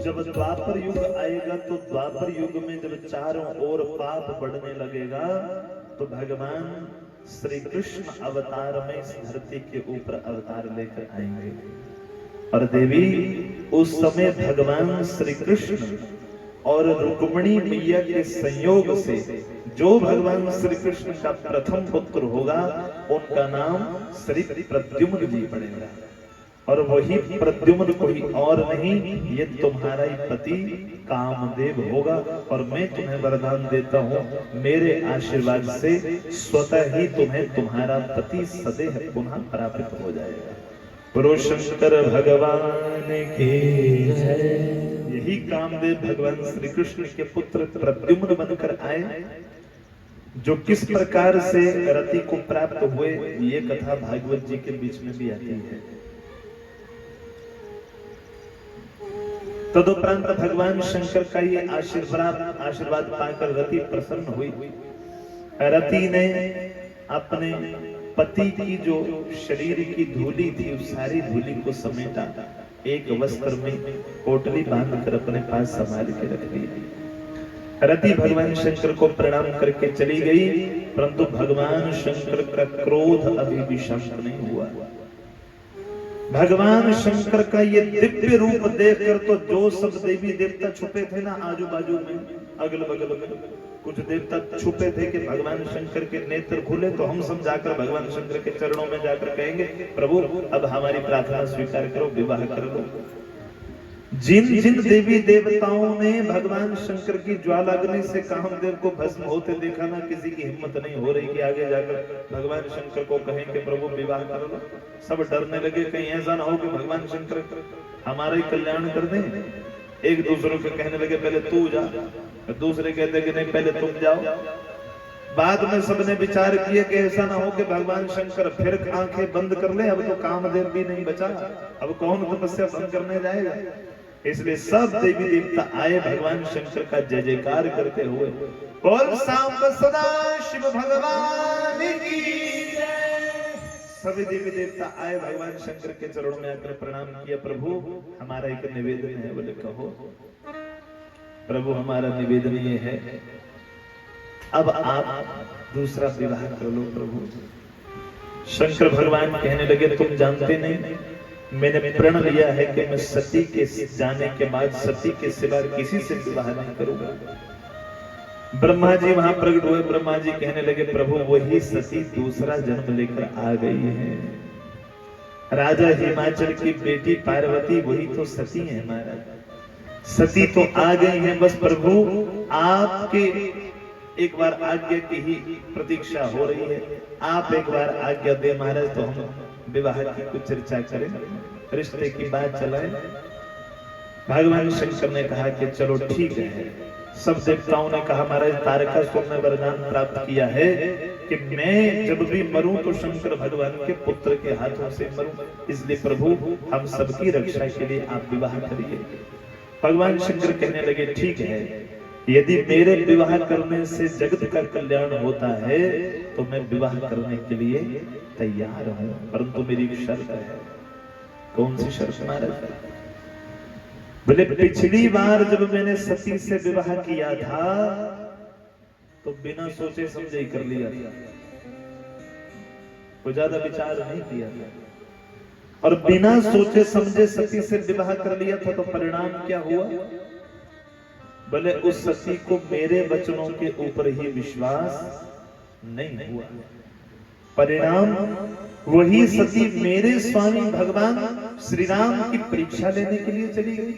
जब द्वापर युग आएगा तो द्वापर युग में जब चारों ओर पाप बढ़ने लगेगा तो भगवान श्री कृष्ण अवतार में इस धरती के ऊपर अवतार लेकर आएंगे और देवी उस समय भगवान श्री कृष्ण और रुक्मिणी मैया के संयोग से जो भगवान श्री कृष्ण का प्रथम पुत्र होगा उनका नाम श्री प्रद्युम्न जी पड़ेगा और वही प्रद्युम्न कोई और नहीं ये तुम्हारा ही पति कामदेव होगा और मैं तुम्हें वरदान देता हूँ मेरे आशीर्वाद से स्वतः ही तुम्हें तुम्हारा पति सदैव पुनः प्राप्त हो जाएगा। बोलो शंकर भगवान की जय। यही कामदेव भगवान श्री कृष्ण के पुत्र प्रद्युम्न बनकर आए जो किस प्रकार से रति को प्राप्त हुए ये कथा भागवत जी के बीच में भी आती है। तदुपरांत भगवान शंकर का ये आशीर्वाद पाकर रति प्रसन्न हुई। रति ने अपने पति की जो शरीर की धूली थी उस सारी धूली को समेटा एक वस्त्र में पोटली बांधकर अपने पास संभाल के रख दी। रति भगवान शंकर को प्रणाम करके चली गई परंतु भगवान शंकर का क्रोध अभी भी शांत नहीं हुआ। भगवान शंकर का ये दिव्य रूप देखकर तो जो सब देवी देवता छुपे थे ना आजू बाजू में अगल बगल में कुछ देवता छुपे थे कि भगवान शंकर के नेत्र खुले तो हम सब जाकर भगवान शंकर के चरणों में जाकर कहेंगे प्रभु अब हमारी प्रार्थना स्वीकार करो विवाह कर लो। जिन जिन देवी देवताओं ने भगवान शंकर की ज्वालाग्नि से कामदेव को भस्म होते देखा ना किसी की हिम्मत नहीं हो रही कि आगे जाकर भगवान शंकर को कहें कि प्रभु विवाह कर लो। सब डरने लगे कहीं ऐसा ना हो कि भगवान शंकर हमारा ही कल्याण कर दें। एक दूसरों को कहने लगे पहले तू जा दूसरे कहते कि नहीं पहले तुम जाओ। बाद में सबने विचार किए कि ऐसा ना हो कि भगवान शंकर फिर आंखें बंद कर ले अब तो कामदेव भी नहीं बचा अब कौन तपस्या बंद करने जाएगा। इसलिए सब देवी देवता आए भगवान शंकर का जय जयकार करते हुए बोल सांब सदा शिव भगवान की जय। सभी देवी देवता आए भगवान शंकर के चरणों में आकर प्रणाम किया। प्रभु हमारा एक निवेदन है। बोले कहो। प्रभु हमारा निवेदन ये है अब आप दूसरा विवाह कर लो। प्रभु शंकर भगवान कहने लगे तुम जानते नहीं मैंने प्रण लिया है कि मैं सती के जाने के बाद सती के सिवा किसी से विवाह नहीं करूंगा। ब्रह्मा जी वहां प्रकट हुए। ब्रह्मा जी कहने लगे प्रभु वही सती दूसरा जन्म लेकर आ गई है। राजा हिमाचल की बेटी पार्वती वही तो सती है महाराज। सती तो आ गई है बस प्रभु आपके एक बार आज्ञा की ही प्रतीक्षा हो रही है। आप एक बार आज्ञा दे महाराज तो हम विवाह की कुछ चर्चा करें रिश्ते की बात चलाएं। भगवान शंकर ने कहा कि चलो ठीक है। सब देवताओं ने कहा महाराज तारकासुर ने वरदान प्राप्त किया है कि मैं जब भी मरूं तो शंकर भगवान के पुत्र के हाथों से मरूं इसलिए प्रभु हम सबकी रक्षा के लिए आप विवाह करिए। भगवान शंकर कहने लगे ठीक है यदि मेरे विवाह करने से जगत का कल्याण होता है तो मैं विवाह करने के लिए तैयार हूं परंतु मेरी एक शर्त है। कौन सी शर्त महाराज? बोले पिछली बार जब मैंने सती से विवाह किया था तो बिना सोचे समझे ही कर लिया था, कोई ज्यादा विचार नहीं किया था। और बिना सोचे समझे सती से विवाह कर लिया था, तो परिणाम क्या हुआ? भले उस सती को मेरे वचनों के ऊपर ही विश्वास नहीं हुआ, परिणाम वही सती मेरे स्वामी भगवान श्री राम की परीक्षा लेने के लिए चली गई।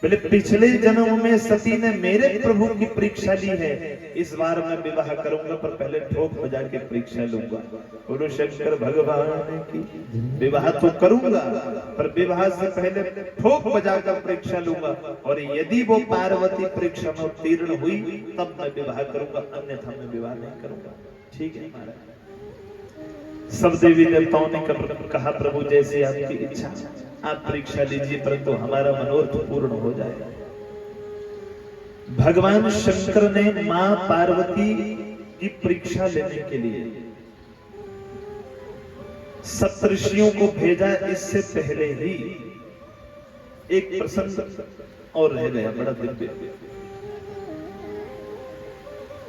बोले पिछले जन्म में सती ने मेरे प्रभु की परीक्षा ली है, इस बार मैं विवाह करूंगा पर पहले ठोक बजा के परीक्षा लूंगा। बोलो शंकर भगवान की, विवाह तो करूंगा पर विवाह से पहले ठोक बजा कर परीक्षा लूंगा, और यदि वो पार्वती परीक्षा में उत्तीर्ण हुई तब मैं विवाह करूंगा, अन्यथा मैं विवाह नहीं करूंगा। ठीक है महाराज। सब देवी देवताओं ने कहा प्रभु जैसे आपकी इच्छा, आप परीक्षा लीजिए परंतु हमारा मनोरथ पूर्ण हो जाए। भगवान शंकर ने मां पार्वती की परीक्षा लेने के लिए सप्तऋषियों को भेजा। इससे पहले ही एक प्रसंग और रह गया बड़ा दिव्य।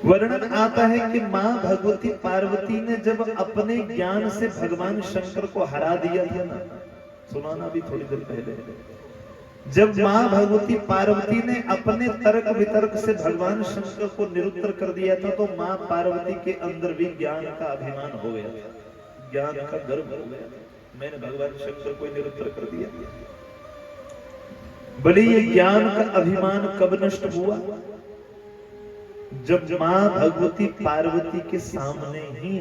वर्णन आता है कि मां भगवती पार्वती ने जब अपने ज्ञान से भगवान शंकर को हरा दिया था ना, सुनाना भी थोड़ी देर पहले, जब मां भगवती पार्वती ने अपने तर्क वितर्क से भगवान शंकर को निरुत्तर कर दिया था, तो मां पार्वती के अंदर भी ज्ञान का अभिमान हो गया था, ज्ञान का गर्व हो गया था। मैंने भगवान शंकर को निरुत्तर कर दिया। भले ये ज्ञान का अभिमान कब नष्ट हुआ? जब मां भगवती पार्वती के सामने ही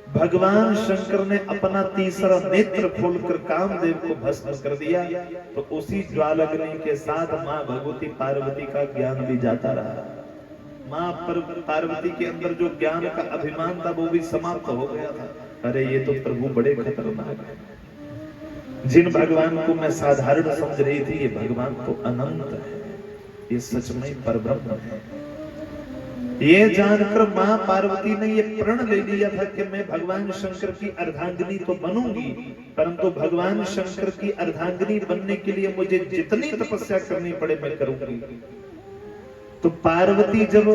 भगवान शंकर ने अपना तीसरा नेत्र खोलकर कामदेव को भस्म कर दिया, तो उसी ज्वालाग्नि के साथ मां भगवती पार्वती का ज्ञान भी जाता रहा। मां पार्वती के अंदर जो ज्ञान का अभिमान था वो भी समाप्त हो गया था। अरे ये तो प्रभु बड़े खतरनाक है, जिन भगवान को मैं साधारण समझ रही थी ये भगवान तो अनंत है, ये सचमय परब्रह्म है। ये जानकर मां पार्वती ने ये प्रण ले लिया था कि मैं भगवान शंकर की अर्धांगिनी तो बनूंगी, परंतु भगवान शंकर की अर्धांगिनी बनने के लिए मुझे जितनी तपस्या करनी पड़े मैं करूंगी। तो पार्वती जब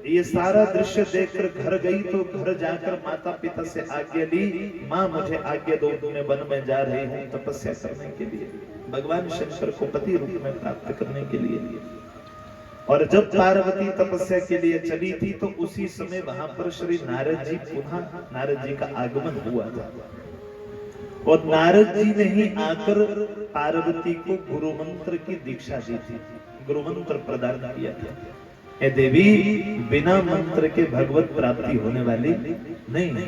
ये सारा दृश्य देखकर घर गई, तो घर जाकर माता पिता से आज्ञा ली, मां मुझे आज्ञा दो, मैं वन में जा रही हूँ तपस्या करने के लिए, भगवान शंकर को पति रूप में प्राप्त करने के लिए। और जब पार्वती तपस्या के लिए चली थी, तो उसी समय वहां पर श्री नारद जी, पुनः नारद जी का आगमन हुआ था, और नारद जी ने ही आकर पार्वती को गुरु मंत्र की दीक्षा दी थी, गुरु मंत्र प्रदान किया था। ए देवी, बिना मंत्र के भगवत प्राप्ति होने वाली नहीं है,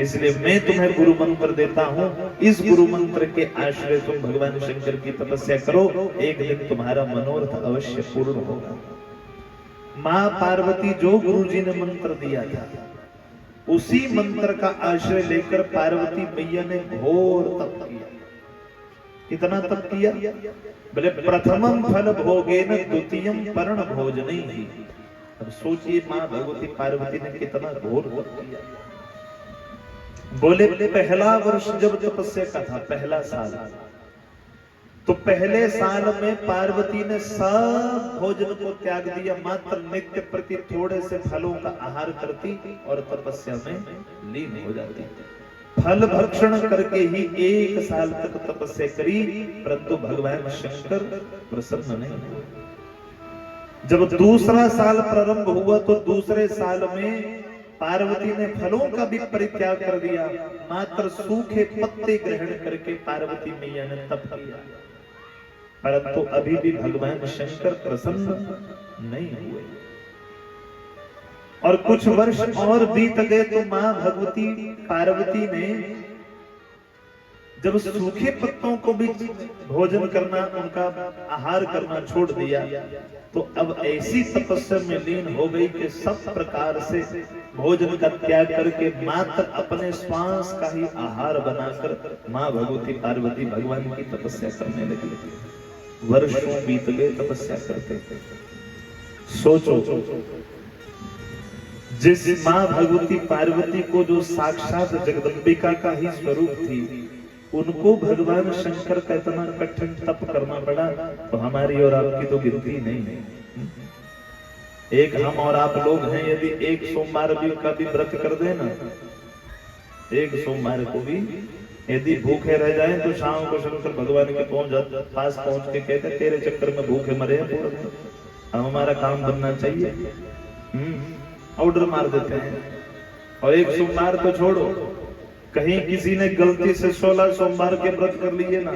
इसलिए मैं तुम्हें गुरु मंत्र देता हूँ, इस गुरु मंत्र के आश्रय तुम भगवान शंकर की तपस्या करो, एक दिन तुम्हारा मनोरथ अवश्य पूर्ण होगा। मां पार्वती जो गुरुजी ने मंत्र दिया था, उसी मंत्र का आश्रय लेकर पार्वती मैया ने घोर तप किया। कितना तप किया? बोले प्रथमम फल भोगेन द्वितीयम पर्ण भोजनैः। अब सोचिए मां भगवती पार्वती ने कितना घोर तप किया। बोले पहला वर्ष जब तपस्या का था, पहला साल, तो पहले साल में पार्वती ने सब भोजन को त्याग दिया, मात्र नित्य प्रति थोड़े से फलों का आहार करती और तपस्या में लीन हो जाती। फल भक्षण करके ही एक साल तक तपस्या करी, परंतु भगवान शंकर प्रसन्न नहीं हुए। जब दूसरा साल प्रारंभ हुआ, तो दूसरे साल में पार्वती ने फलों का भी परित्याग कर दिया, मात्र सूखे पत्ते ग्रहण करके पार्वती मैया ने तप किया, परंतु अभी भी भगवान शंकर प्रसन्न नहीं हुए। और कुछ वर्ष और बीत गए, तो मां भगवती पार्वती ने जब सूखे पत्तों को भी भोजन करना, उनका आहार करना छोड़ दिया, तो अब ऐसी तपस्या में लीन हो गई कि सब प्रकार से भोजन का त्याग करके मात्र अपने श्वास का ही आहार बनाकर मां भगवती पार्वती भगवान की तपस्या करने लगी। वर्षों बीत गए तपस्या करते। सोचो, जिस मां भगवती पार्वती को जो साक्षात जगदंबिका का ही स्वरूप थी, उनको भगवान शंकर का इतना कठिन तप करना पड़ा, तो हमारी और आपकी तो गिनती नहीं है। एक हम और आप लोग हैं, यदि एक सोमवार भी का भी व्रत कर देना, एक सोमवार को भी यदि भूखे रह जाए तो शाम को शंकर भगवान के पास पहुंच के कहते तेरे चक्कर में भूखे मरे हैं पूरा, अब हमारा काम बनना चाहिए। ऑर्डर मार देते हैं। और एक सोमवार तो छोड़ो, कहीं किसी ने गलती से 16 सोमवार के व्रत कर लिए ना,